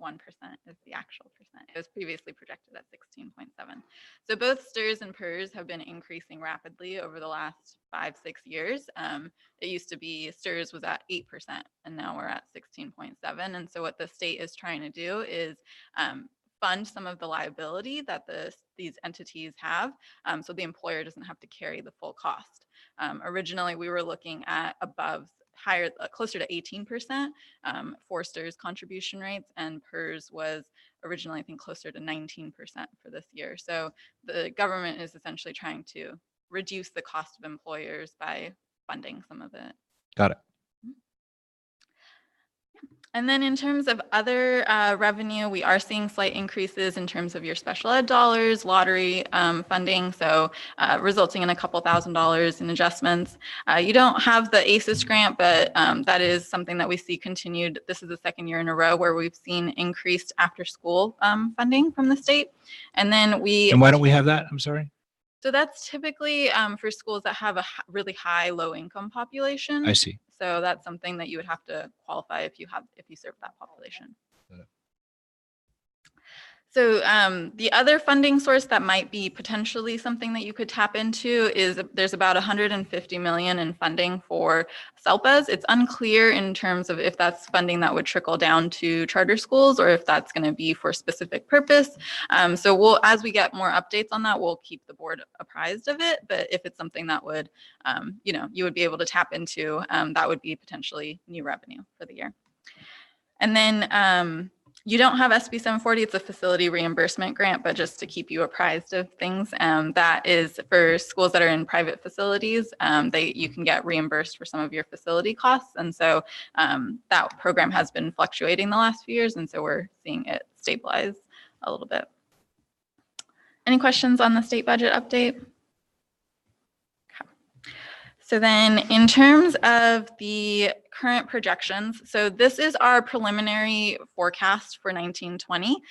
is the actual percent. It was previously projected at 16.7. So both STRS and PERS have been increasing rapidly over the last 5-6 years. It used to be STRS was at 8%, and now we're at 16.7. And so what the state is trying to do is fund some of the liability that these entities have, so the employer doesn't have to carry the full cost. Originally, we were looking at higher, closer to 18% for STRS contribution rates, and PERS was originally, I think, closer to 19% for this year. So the government is essentially trying to reduce the cost of employers by funding some of it. Got it. And then in terms of other revenue, we are seeing slight increases in terms of your special ed dollars, lottery funding, so resulting in a couple $1,000s in adjustments. You don't have the ACES grant, but that is something that we see continued. This is the second year in a row where we've seen increased after school funding from the state. And then And why don't we have that? I'm sorry. So that's typically for schools that have a really high low income population. I see. So that's something that you would have to qualify if you serve that population. So the other funding source that might be potentially something that you could tap into is there's about 150 million in funding for SELPAs. It's unclear in terms of if that's funding that would trickle down to charter schools or if that's going to be for a specific purpose. So we'll, as we get more updates on that, we'll keep the board apprised of it. But if it's something that would, you know, you would be able to tap into, that would be potentially new revenue for the year. And then you don't have SB 740, it's a facility reimbursement grant, but just to keep you apprised of things, that is for schools that are in private facilities, you can get reimbursed for some of your facility costs. And so that program has been fluctuating the last few years, and so we're seeing it stabilize a little bit. Any questions on the state budget update? So then in terms of the current projections, so this is our preliminary forecast for 1920.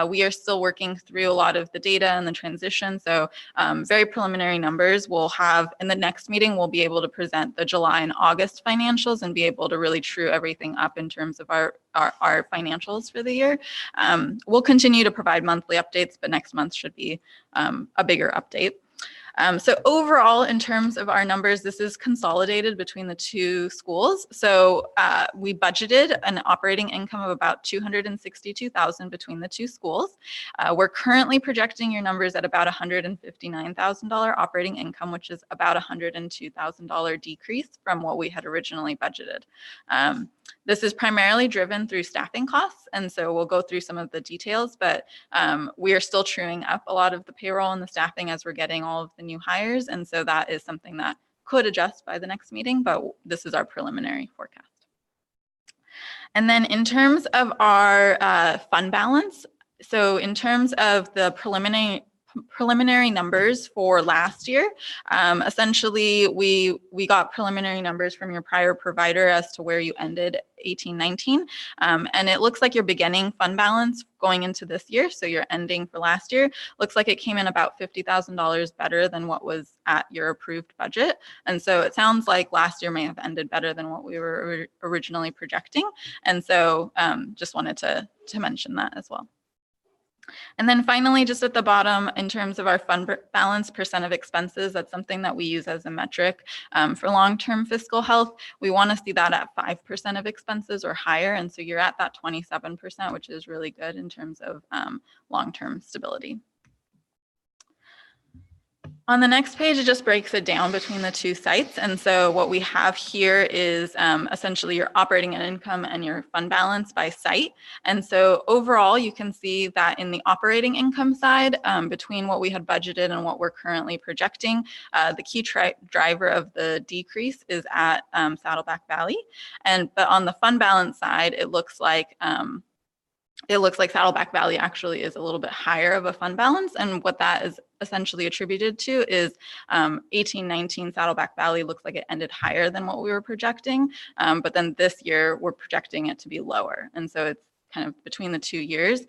We are still working through a lot of the data and the transition. So very preliminary numbers. We'll have, in the next meeting, we'll be able to present the July and August financials and be able to really true everything up in terms of our financials for the year. We'll continue to provide monthly updates, but next month should be a bigger update. So overall, in terms of our numbers, this is consolidated between the two schools. So we budgeted an operating income of about $262,000 between the two schools. We're currently projecting your numbers at about $159,000 operating income, which is about $102,000 decrease from what we had originally budgeted. This is primarily driven through staffing costs, and so we'll go through some of the details, but we are still truing up a lot of the payroll and the staffing as we're getting all of the new hires, and so that is something that could adjust by the next meeting, but this is our preliminary forecast. And then in terms of our fund balance, so in terms of the preliminary numbers for last year, essentially we got preliminary numbers from your prior provider as to where you ended 18-19, and it looks like your beginning fund balance going into this year, so your ending for last year, looks like it came in about $50,000 better than what was at your approved budget. And so it sounds like last year may have ended better than what we were originally projecting, and so just wanted to mention that as well. And then finally, just at the bottom, in terms of our fund balance percent of expenses, that's something that we use as a metric for long-term fiscal health. We want to see that at 5% of expenses or higher. And so you're at that 27%, which is really good in terms of long-term stability. On the next page, it just breaks it down between the two sites. And so what we have here is essentially your operating income and your fund balance by site. And so overall, you can see that in the operating income side, between what we had budgeted and what we're currently projecting, the key driver of the decrease is at Saddleback Valley. But on the fund balance side, it looks like Saddleback Valley actually is a little bit higher of a fund balance. And what that is essentially attributed to is 18-19 Saddleback Valley looks like it ended higher than what we were projecting. But then this year we're projecting it to be lower. And so it's kind of between the 2 years.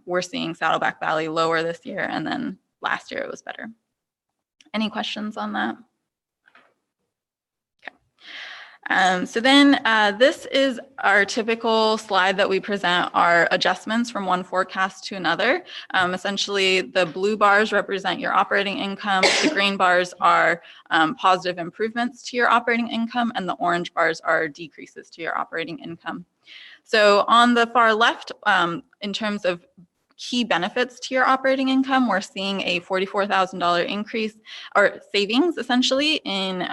We're seeing Saddleback Valley lower this year, and then last year it was better. Any questions on that? So then this is our typical slide that we present our adjustments from one forecast to another. Essentially, the blue bars represent your operating income, the green bars are positive improvements to your operating income, and the orange bars are decreases to your operating income. So on the far left, in terms of key benefits to your operating income, we're seeing a $44,000 increase or savings essentially in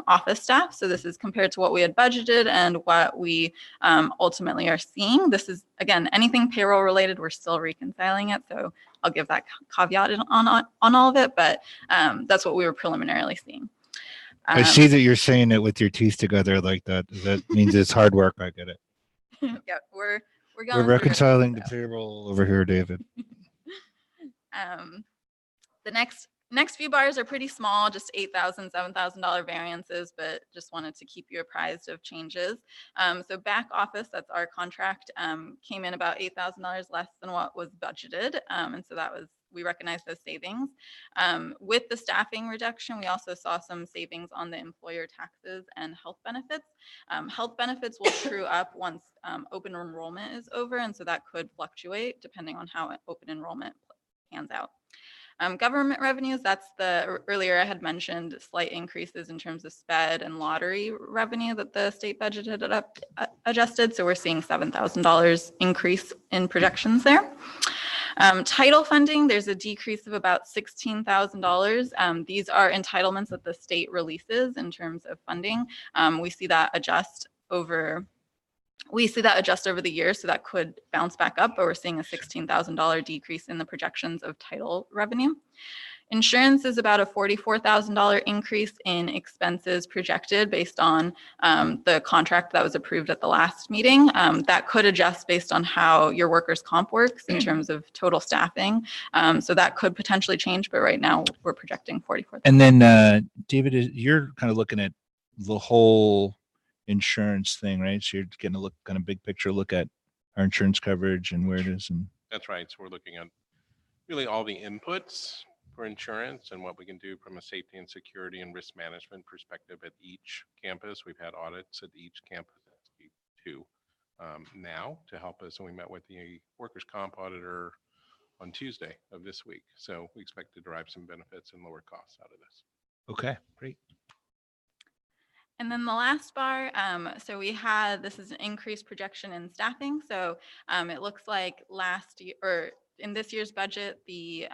office staff. So this is compared to what we had budgeted and what we ultimately are seeing. This is, again, anything payroll related, we're still reconciling it. So I'll give that caveat on all of it, but that's what we were preliminarily seeing. I see that you're saying it with your teeth together like that. That means it's hard work. I get it. Yeah, we're We're reconciling the payroll over here, David. The next few bars are pretty small, just $8,000, $7,000 variances, but just wanted to keep you apprised of changes. So back office, that's our contract, came in about $8,000 less than what was budgeted. And so that was we recognize those savings. With the staffing reduction, we also saw some savings on the employer taxes and health benefits. Health benefits will true up once open enrollment is over, and so that could fluctuate depending on how open enrollment pans out. Government revenues, that's earlier I had mentioned slight increases in terms of SPED and lottery revenue that the state budget had adjusted. So we're seeing $7,000 increase in projections there. Title funding, there's a decrease of about $16,000. These are entitlements that the state releases in terms of funding. We see that adjust over the year, so that could bounce back up, but we're seeing a $16,000 decrease in the projections of title revenue. Insurance is about a $44,000 increase in expenses projected based on the contract that was approved at the last meeting. That could adjust based on how your workers' comp works in terms of total staffing. So that could potentially change, but right now we're projecting 44,000. And then David, you're kind of looking at the whole insurance thing, right? So you're getting a look, kind of big picture look at our insurance coverage and where it is. And That's right. So we're looking at really all the inputs for insurance and what we can do from a safety and security and risk management perspective at each campus. We've had audits at each campus too now to help us. And we met with the workers' comp auditor on Tuesday of this week. So we expect to derive some benefits and lower costs out of this. okay, great. And then the last bar, so this is an increased projection in staffing. So it looks like last year, or in this year's budget, the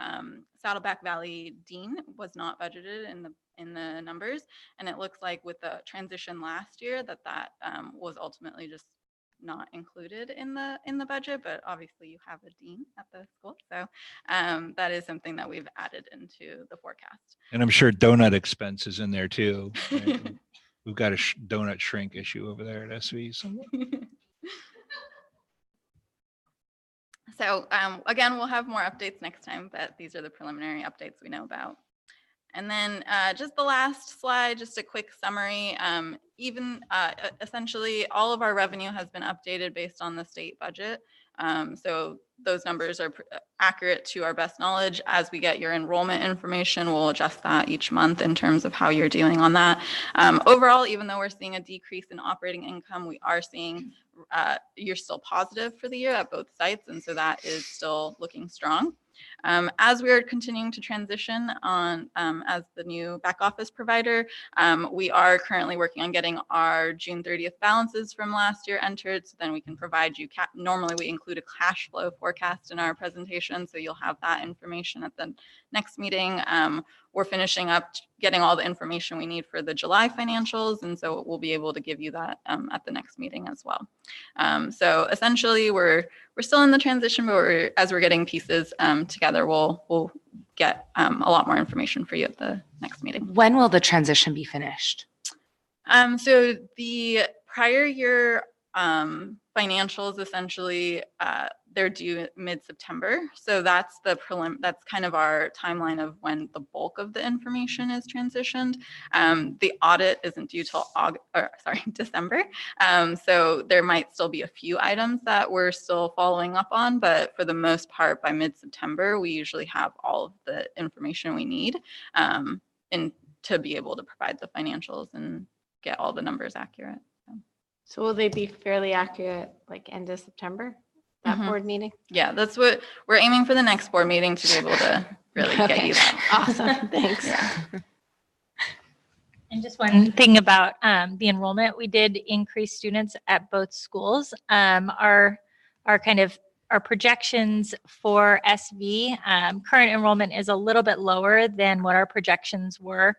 Saddleback Valley Dean was not budgeted in the numbers. And it looks like with the transition last year that was ultimately just not included in the budget, but obviously you have a dean at the school. So that is something that we've added into the forecast. And I'm sure donut expense is in there too. Right? We've got a donut shrink issue over there at SV. So again, we'll have more updates next time, but these are the preliminary updates we know about. And then just the last slide, just a quick summary. Essentially, all of our revenue has been updated based on the state budget. So those numbers are accurate to our best knowledge. As we get your enrollment information, we'll adjust that each month in terms of how you're doing on that. Overall, even though we're seeing a decrease in operating income, we are seeing you're still positive for the year at both sites. And so that is still looking strong. As we are continuing to transition on as the new back office provider, we are currently working on getting our June 30th balances from last year entered, so then we can provide you, normally we include a cash flow forecast in our presentation, so you'll have that information at the next meeting. We're finishing up getting all the information we need for the July financials, and so we'll be able to give you that at the next meeting as well. So essentially, we're still in the transition, but as we're getting pieces together, we'll get a lot more information for you at the next meeting. When will the transition be finished? So the prior year financials, essentially, they're due mid-September. So that's that's kind of our timeline of when the bulk of the information is transitioned. The audit isn't due till December. So there might still be a few items that we're still following up on, but for the most part, by mid-September, we usually have all of the information we need to be able to provide the financials and get all the numbers accurate. So will they be fairly accurate, like end of September, that board meeting? Yeah, that's what we're aiming for, the next board meeting, to be able to really get you that. Awesome, thanks. Yeah. And just one thing about the enrollment, we did increase students at both schools. Our projections for SV, current enrollment is a little bit lower than what our projections were,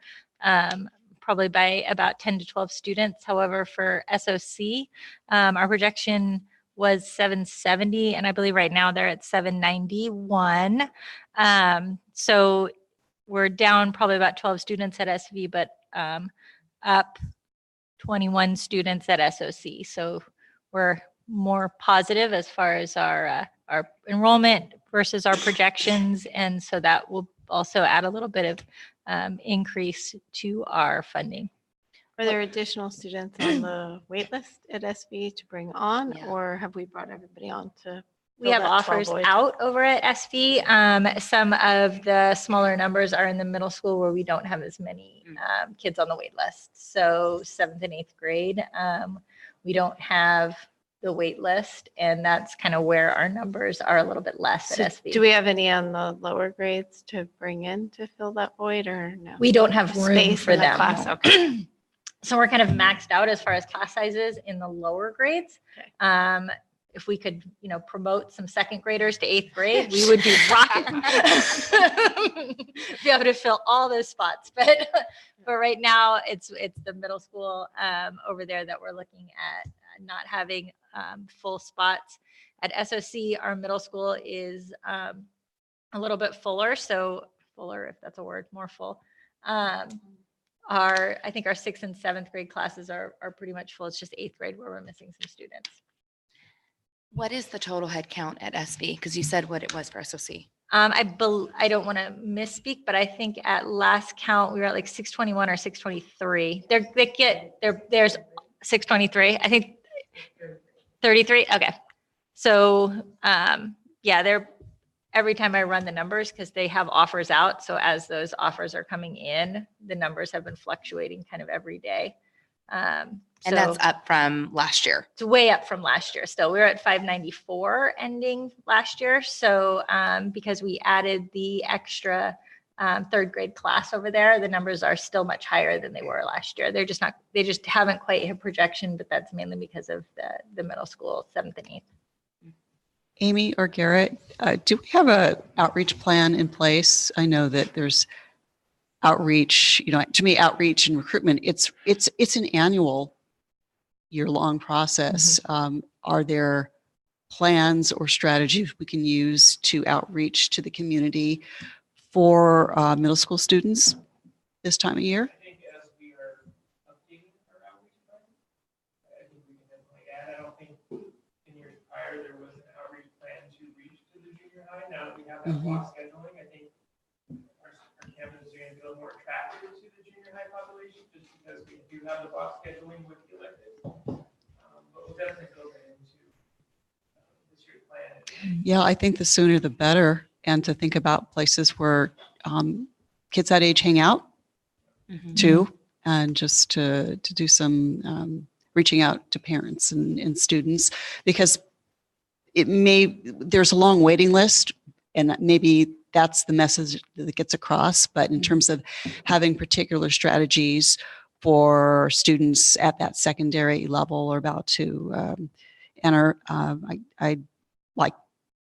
probably by about 10 to 12 students. However, for SOC, our projection was 770, and I believe right now they're at 791. So we're down probably about 12 students at SV, but up 21 students at SOC. So we're more positive as far as our enrollment versus our projections, and so that will also add a little bit of increase to our funding. Are there additional students on the wait list at SV to bring on, Yeah. or have we brought everybody on to we Fill have that 12 offers void. out over at SV. Some of the smaller numbers are in the middle school where we don't have as many kids on the wait list. So 7th and 8th grade, we don't have the wait list, and that's kind of where our numbers are a little bit less So at SV. do we have any on the lower grades to bring in to fill that void or no? We don't have room Space for in the them. class, okay. So we're kind of maxed out as far as class sizes in the lower grades. Okay. If we could, promote some 2nd graders to 8th grade, we would be rocking. Be able to fill all those spots, but right now it's the middle school over there that we're looking at not having full spots. At SOC, our middle school is a little bit fuller, so fuller, if that's a word, more full. I think our 6th and 7th grade classes are pretty much full. It's just 8th grade where we're missing some students. What is the total head count at SV? Because you said what it was for SOC. I don't want to misspeak, but I think at last count we were at like 621 or 623. There's 623. I think 33. Okay, so they're every time I run the numbers because they have offers out. So as those offers are coming in, the numbers have been fluctuating kind of every day. And that's up from last year. It's way up from last year. Still, we were at 594 ending last year. So because we added the extra 3rd grade class over there, the numbers are still much higher than they were last year. They just haven't quite hit projection, but that's mainly because of the middle school 7th and 8th. Amy or Garrett, do we have a outreach plan in place? I know that there's outreach, to me, outreach and recruitment, it's an annual year-long process. Are there plans or strategies we can use to outreach to the community for middle school students this time of year? I think as we are updating our outreach plan, I think we can definitely add. I don't think in years prior there was an outreach plan to reach to the junior high. Now that we have that block scheduling, I think our campus is going to be a little more attractive to the junior high population just because we do have the block scheduling with the electives. But we'll definitely build it into this year's plan. Yeah, I think the sooner the better, and to think about places where kids that age hang out too, and just to do some reaching out to parents and students, because there's a long waiting list, and maybe that's the message that gets across. But in terms of having particular strategies for students at that secondary level or about to enter, I'd like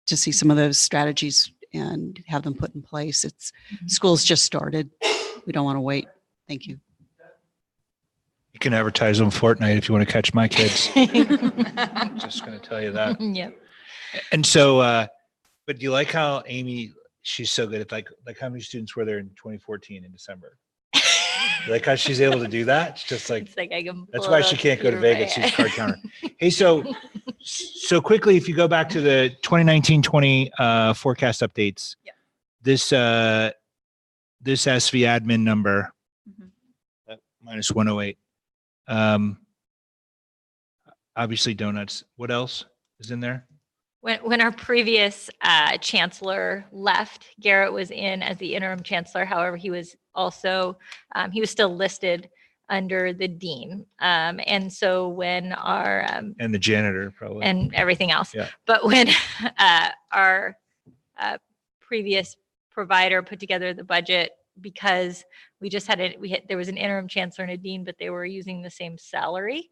to see some of those strategies and have them put in place. School's just started. We don't want to wait. Thank you. You can advertise on Fortnite if you want to catch my kids. Just going to tell you that. Yep. And so, but do you like how Amy, she's so good at like how many students were there in 2014 in December? You like how she's able to do that? It's just like, It's like I can that's pull why it she up can't go to here, Vegas. right? She's card counter. Hey, so quickly, if you go back to the 2019-20 forecast updates, this SV admin number, minus 108, obviously donuts. What else is in there? When our previous chancellor left, Garrett was in as the interim chancellor. However, he was also, he was still listed under the dean. And so when our And the janitor probably. and everything else. Yeah. But when our previous provider put together the budget, because we just had there was an interim chancellor and a dean, but they were using the same salary.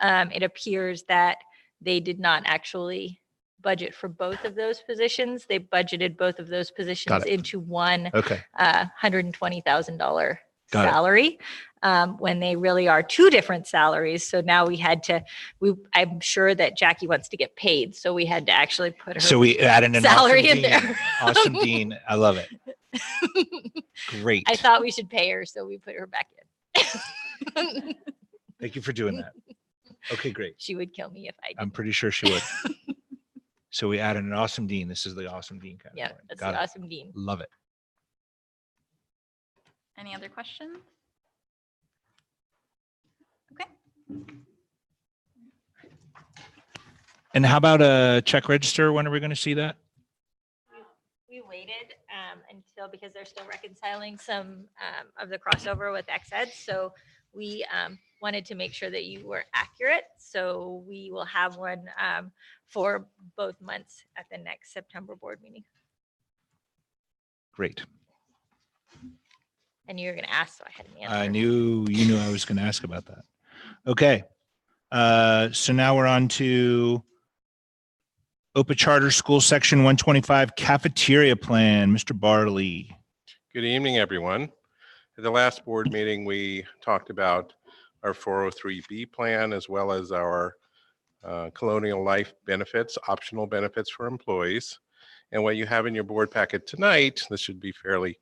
It appears that they did not actually budget for both of those positions. They budgeted both of those positions into one $120,000 Got it. salary, when they really are two different salaries. So now we had to, I'm sure that Jackie wants to get paid. So we had to actually put her So we added an salary awesome in dean. there. Awesome dean. I love it. Great. I thought we should pay her, so we put her back in. Thank you for doing that. Okay, great. She would kill me if I did. I'm pretty sure she would. So we added an awesome dean. This is the awesome dean category. Yeah, that's Got the it. awesome dean. Love it. Any other questions? Okay. And how about a check register? When are we going to see that? We waited until, because they're still reconciling some of the crossover with XED. So we wanted to make sure that you were accurate. So we will have one for both months at the next September board meeting. Great. And you're going to ask, so I had an answer. I knew I was going to ask about that. Okay. So now we're on to OPA Charter School Section 125 Cafeteria Plan. Mr. Barley. Good evening, everyone. At the last board meeting, we talked about our 403B plan as well as our Colonial Life benefits, optional benefits for employees. And what you have in your board packet tonight, this should be fairly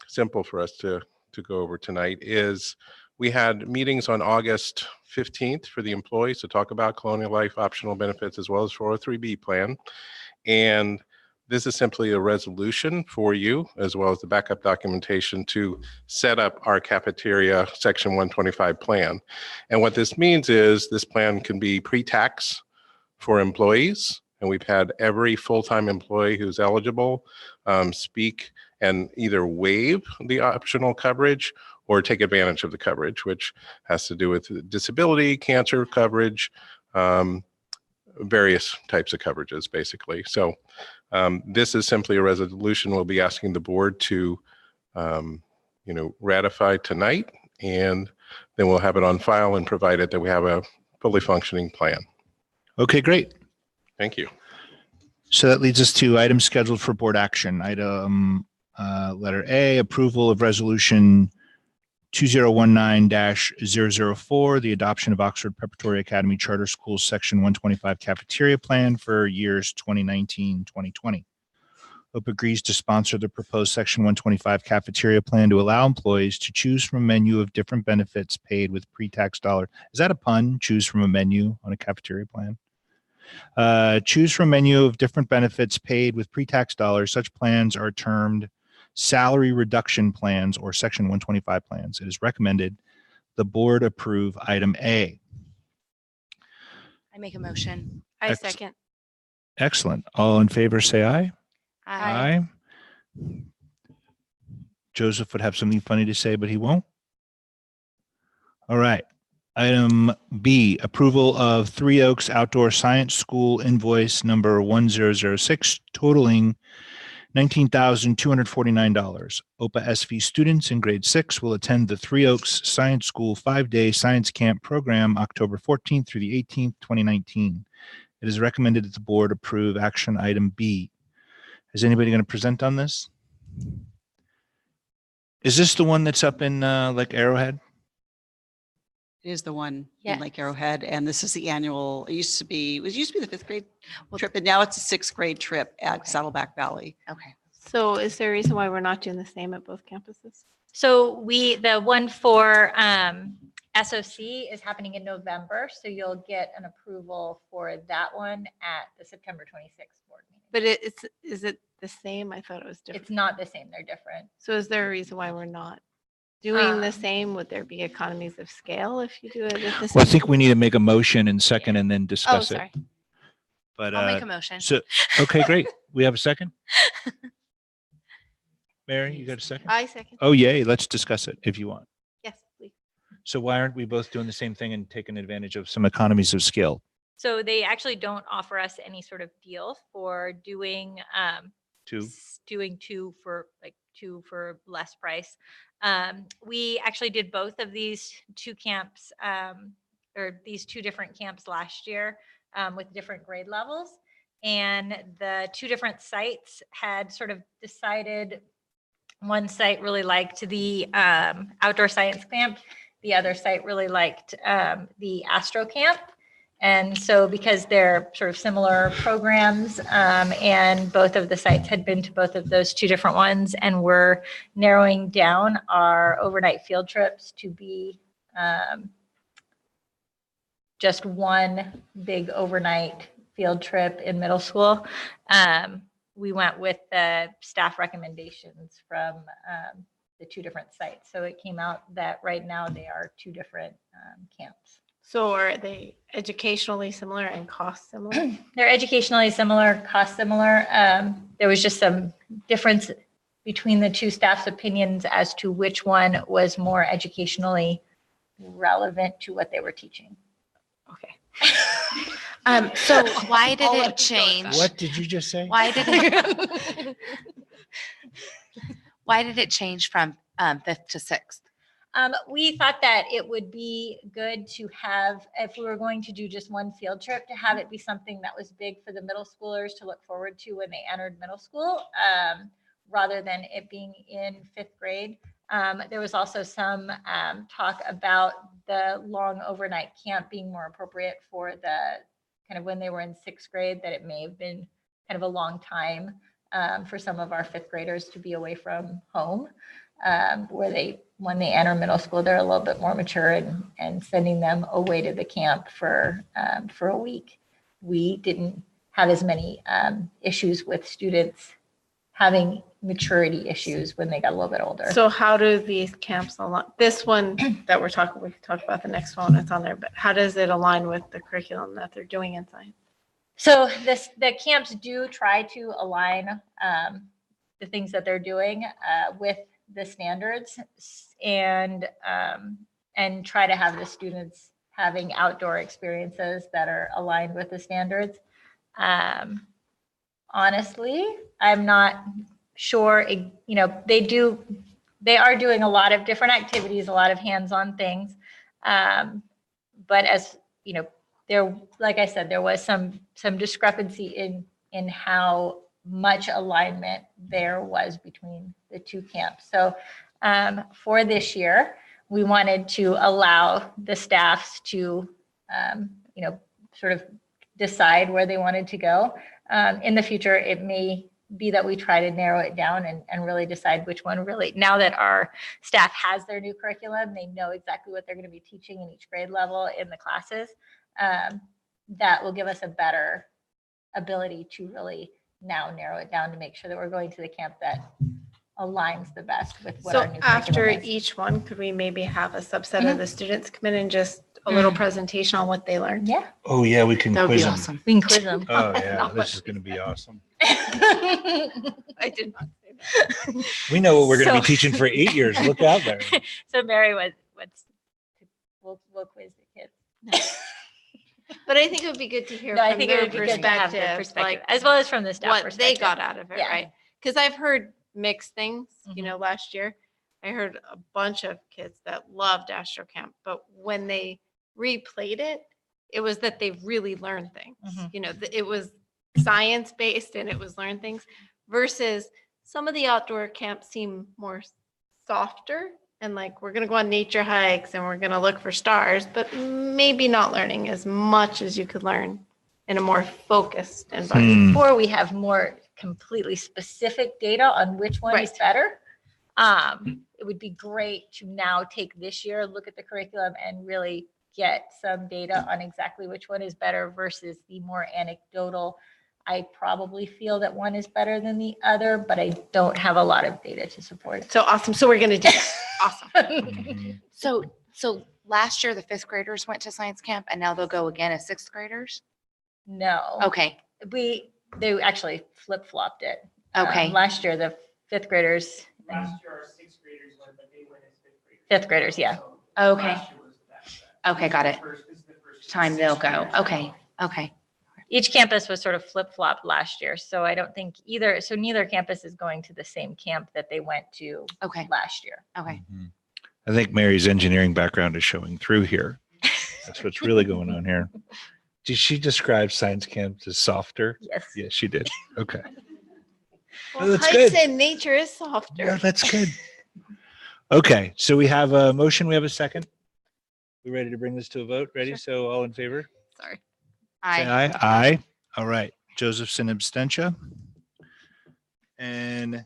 simple for us to go over tonight, is we had meetings on August 15th for the employees to talk about Colonial Life optional benefits as well as 403B plan. And this is simply a resolution for you, as well as the backup documentation to set up our cafeteria Section 125 plan. And what this means is this plan can be pre-tax for employees. And we've had every full-time employee who's eligible speak and either waive the optional coverage or take advantage of the coverage, which has to do with disability, cancer coverage, various types of coverages, basically. So this is simply a resolution we'll be asking the board to, ratify tonight, and then we'll have it on file and provided that we have a fully functioning plan. Okay, great. Thank you. So that leads us to items scheduled for board action. Item letter A, approval of resolution 2019-004, the adoption of Oxford Preparatory Academy Charter Schools Section 125 Cafeteria Plan for years 2019-2020. OPA agrees to sponsor the proposed Section 125 Cafeteria Plan to allow employees to choose from a menu of different benefits paid with pre-tax dollar. Is that a pun? Choose from a menu on a cafeteria plan? Choose from a menu of different benefits paid with pre-tax dollars. Such plans are termed salary reduction plans or Section 125 plans. It is recommended the board approve item A. I make a motion. I second. Excellent. All in favor, say aye. Aye. Joseph would have something funny to say, but he won't. All right. Item B, approval of Three Oaks Outdoor Science School invoice number 1006 totaling $19,249. OPA SV students in grade 6 will attend the Three Oaks Science School 5-day science camp program October 14th through the 18th, 2019. It is recommended that the board approve action item B. Is anybody going to present on this? Is this the one that's up in like Arrowhead? It is the one Yes. in Lake Arrowhead, and this is the annual, it used to be the 5th grade trip, and now it's a 6th grade trip at Saddleback Valley. Okay. So is there a reason why we're not doing the same at both campuses? So the one for SOC is happening in November. So you'll get an approval for that one at the September 26th board meeting. But is it the same? I thought it was different. It's not the same. They're different. So is there a reason why we're not doing the same? Would there be economies of scale if you do it at the same? Well, I think we need to make a motion and second and then Oh, discuss it. sorry. But I'll make a motion. so okay, great. We have a second. Mary, you got a second? I second. Oh, yay. Let's discuss it if you want. Yes, please. So why aren't we both doing the same thing and taking advantage of some economies of scale? So they actually don't offer us any sort of deal for doing Two? two for less price. We actually did both of these two camps or these two different camps last year with different grade levels. And the two different sites had sort of decided, one site really liked the outdoor science camp. The other site really liked the Astro camp. And so because they're sort of similar programs and both of the sites had been to both of those two different ones, and we're narrowing down our overnight field trips to be just one big overnight field trip in middle school. We went with the staff recommendations from the two different sites. So it came out that right now they are two different camps. So are they educationally similar and cost similar? They're educationally similar, cost similar. There was just some difference between the two staff's opinions as to which one was more educationally relevant to what they were teaching. Okay. So why did it change? What did you just say? Why did it? Why did it change from 5th to 6th? We thought that it would be good to have, if we were going to do just one field trip, to have it be something that was big for the middle schoolers to look forward to when they entered middle school, rather than it being in 5th grade. There was also some talk about the long overnight camp being more appropriate for the kind of when they were in 6th grade, that it may have been kind of a long time for some of our 5th graders to be away from home, where when they enter middle school, they're a little bit more mature, and sending them away to the camp for a week. We didn't have as many issues with students having maturity issues when they got a little bit older. So how do these camps align? This one that we can talk about the next one that's on there, but how does it align with the curriculum that they're doing in science? So the camps do try to align the things that they're doing with the standards, and try to have the students having outdoor experiences that are aligned with the standards. Honestly, I'm not sure, they are doing a lot of different activities, a lot of hands-on things. But as you know, like I said, there was some discrepancy in how much alignment there was between the two camps. So for this year, we wanted to allow the staffs to, sort of decide where they wanted to go. In the future, it may be that we try to narrow it down and really decide which one really, now that our staff has their new curriculum, they know exactly what they're going to be teaching in each grade level in the classes. That will give us a better ability to really now narrow it down to make sure that we're going to the camp that aligns the best with what our So new after curriculum is. each one, could we maybe have a subset of the students come in and just a little presentation on what they learned? Yeah. Oh, yeah, we can That would quiz be them. awesome. We can quiz them. Oh, yeah, this is going to be awesome. I did not say that. We know what we're going to be So- teaching for 8 years. Look out there. So Mary, we'll quiz the kids. But I think it would be good to hear No, I from think it their would be good to have their perspective, perspective, as well as from the staff what perspective. they got out of it, Yeah. right? Because I've heard mixed things, Mhm. last year. I heard a bunch of kids that loved Astro Camp, but when they replayed it, it was that they really learned things. Mhm. It was science based and it was learn things versus some of the outdoor camps seem more softer and like we're going to go on nature hikes and we're going to look for stars, but maybe not learning as much as you could learn in a more focused environment. Or we have more completely specific data on which one is Right. better. It would be great to now take this year, look at the curriculum and really get some data on exactly which one is better versus the more anecdotal. I probably feel that one is better than the other, but I don't have a lot of data to support it. So awesome. So we're going to do that. Awesome. So last year, the 5th graders went to science camp and now they'll go again as 6th graders? No. Okay. They actually flip-flopped it. Okay. Last year, the 5th graders. Last year, our 6th graders went, but they went as 5th graders. 5th graders, yeah. So Okay. last year was that. Okay, got it. This is the first Time they'll sixth go. graders. Okay. Okay. Each campus was sort of flip-flopped last year. So I don't think neither campus is going to the same camp that they went to Okay. last year. Okay. I think Mary's engineering background is showing through here. That's what's really going on here. Did she describe science camps as softer? Yes. Yes, she did. Okay. Well, that's hikes good. and nature is softer. Yeah, that's good. Okay, so we have a motion. We have a second. We ready to bring this to a vote? Ready? So all in favor? Sorry. Say I aye. Aye. All right. Josephson abstention. And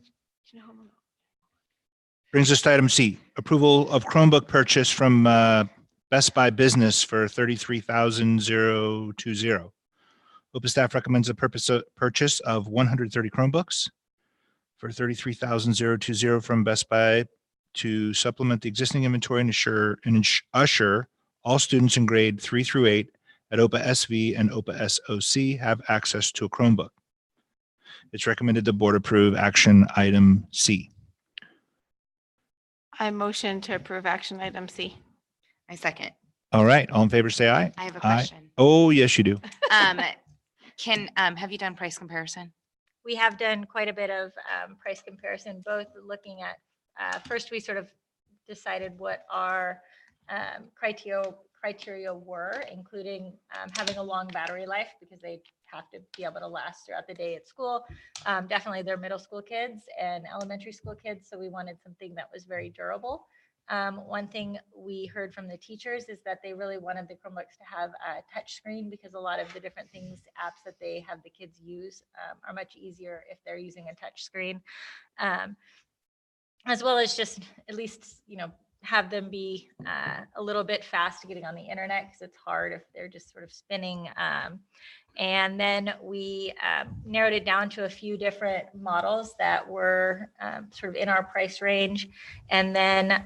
brings us to item C, approval of Chromebook purchase from Best Buy Business for $33,020. OPA staff recommends a purchase of 130 Chromebooks for $33,020 from Best Buy to supplement the existing inventory and usher all students in grade 3 through 8 at OPA SV and OPA SOC have access to a Chromebook. It's recommended the board approve action item C. I motion to approve action item C. I second. All right, all in favor, say aye. I have a Aye. question. Oh, yes, you do. Have you done price comparison? We have done quite a bit of price comparison, both looking at, first we sort of decided what our criteria were, including having a long battery life because they have to be able to last throughout the day at school. Definitely they're middle school kids and elementary school kids, so we wanted something that was very durable. One thing we heard from the teachers is that they really wanted the Chromebooks to have a touch screen because a lot of the different things, apps that they have the kids use are much easier if they're using a touch screen. As well as just at least, have them be a little bit fast getting on the internet because it's hard if they're just sort of spinning. And then we narrowed it down to a few different models that were sort of in our price range, and then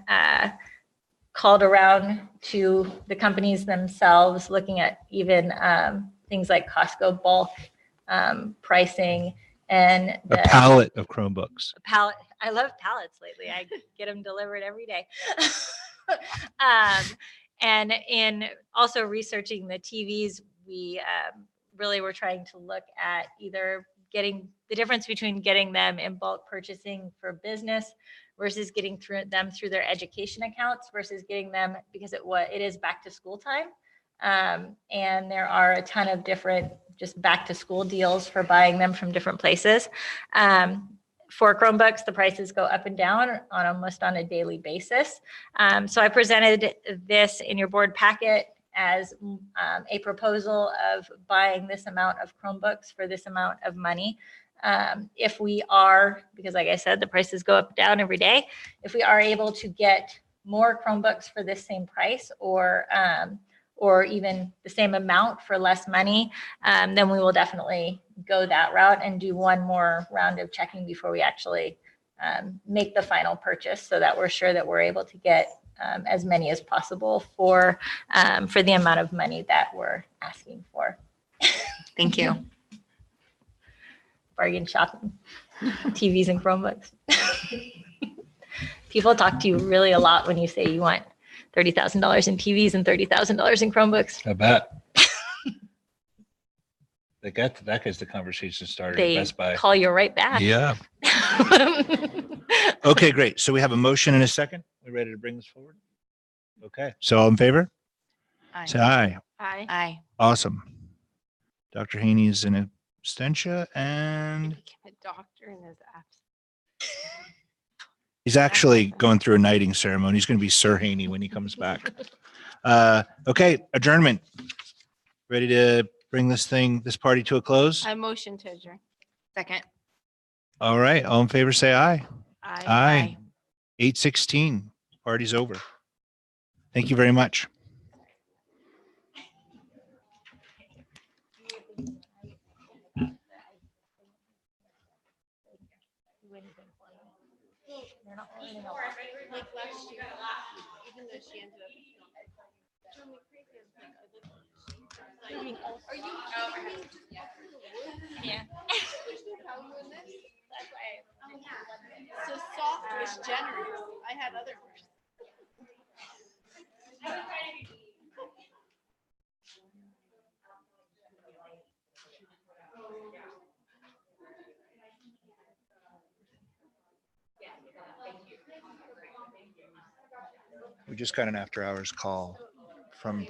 called around to the companies themselves, looking at even things like Costco bulk pricing and A pallet of Chromebooks. pallet. I love pallets lately. I get them delivered every day. And in also researching the TVs, we really were trying to look at either getting the difference between getting them in bulk purchasing for business versus getting them through their education accounts versus getting them because it is back to school time. And there are a ton of different just back to school deals for buying them from different places. For Chromebooks, the prices go up and down on almost on a daily basis. So I presented this in your board packet as a proposal of buying this amount of Chromebooks for this amount of money. If we are, because like I said, the prices go up and down every day, if we are able to get more Chromebooks for this same price or even the same amount for less money, then we will definitely go that route and do one more round of checking before we actually make the final purchase so that we're sure that we're able to get as many as possible for the amount of money that we're asking for. Thank you. Bargain shopping, TVs and Chromebooks. People talk to you really a lot when you say you want $30,000 in TVs and $30,000 in Chromebooks. I bet. That gets the conversation started at They Best Buy. call you right back. Yeah. Okay, great. So we have a motion and a second. We ready to bring this forward? Okay. So all in favor? Aye. Say aye. Aye. Aye. Awesome. Dr. Haney is in absentia and A doctor in his absence. he's actually going through a knighting ceremony. He's going to be Sir Haney when he comes back. Okay, adjournment. Ready to bring this party to a close? I motion to adjourn. Second. All right. All in favor, say aye. Aye. Aye. 8:16. Party's over. Thank you very much. Like last year, even though she ended up. drove me crazy. I was like, are you kidding me? Just walk through the woods? Yeah. There's no problem with this. That's why. So soft was generous. I had other questions. We just got an after hours call from Brad.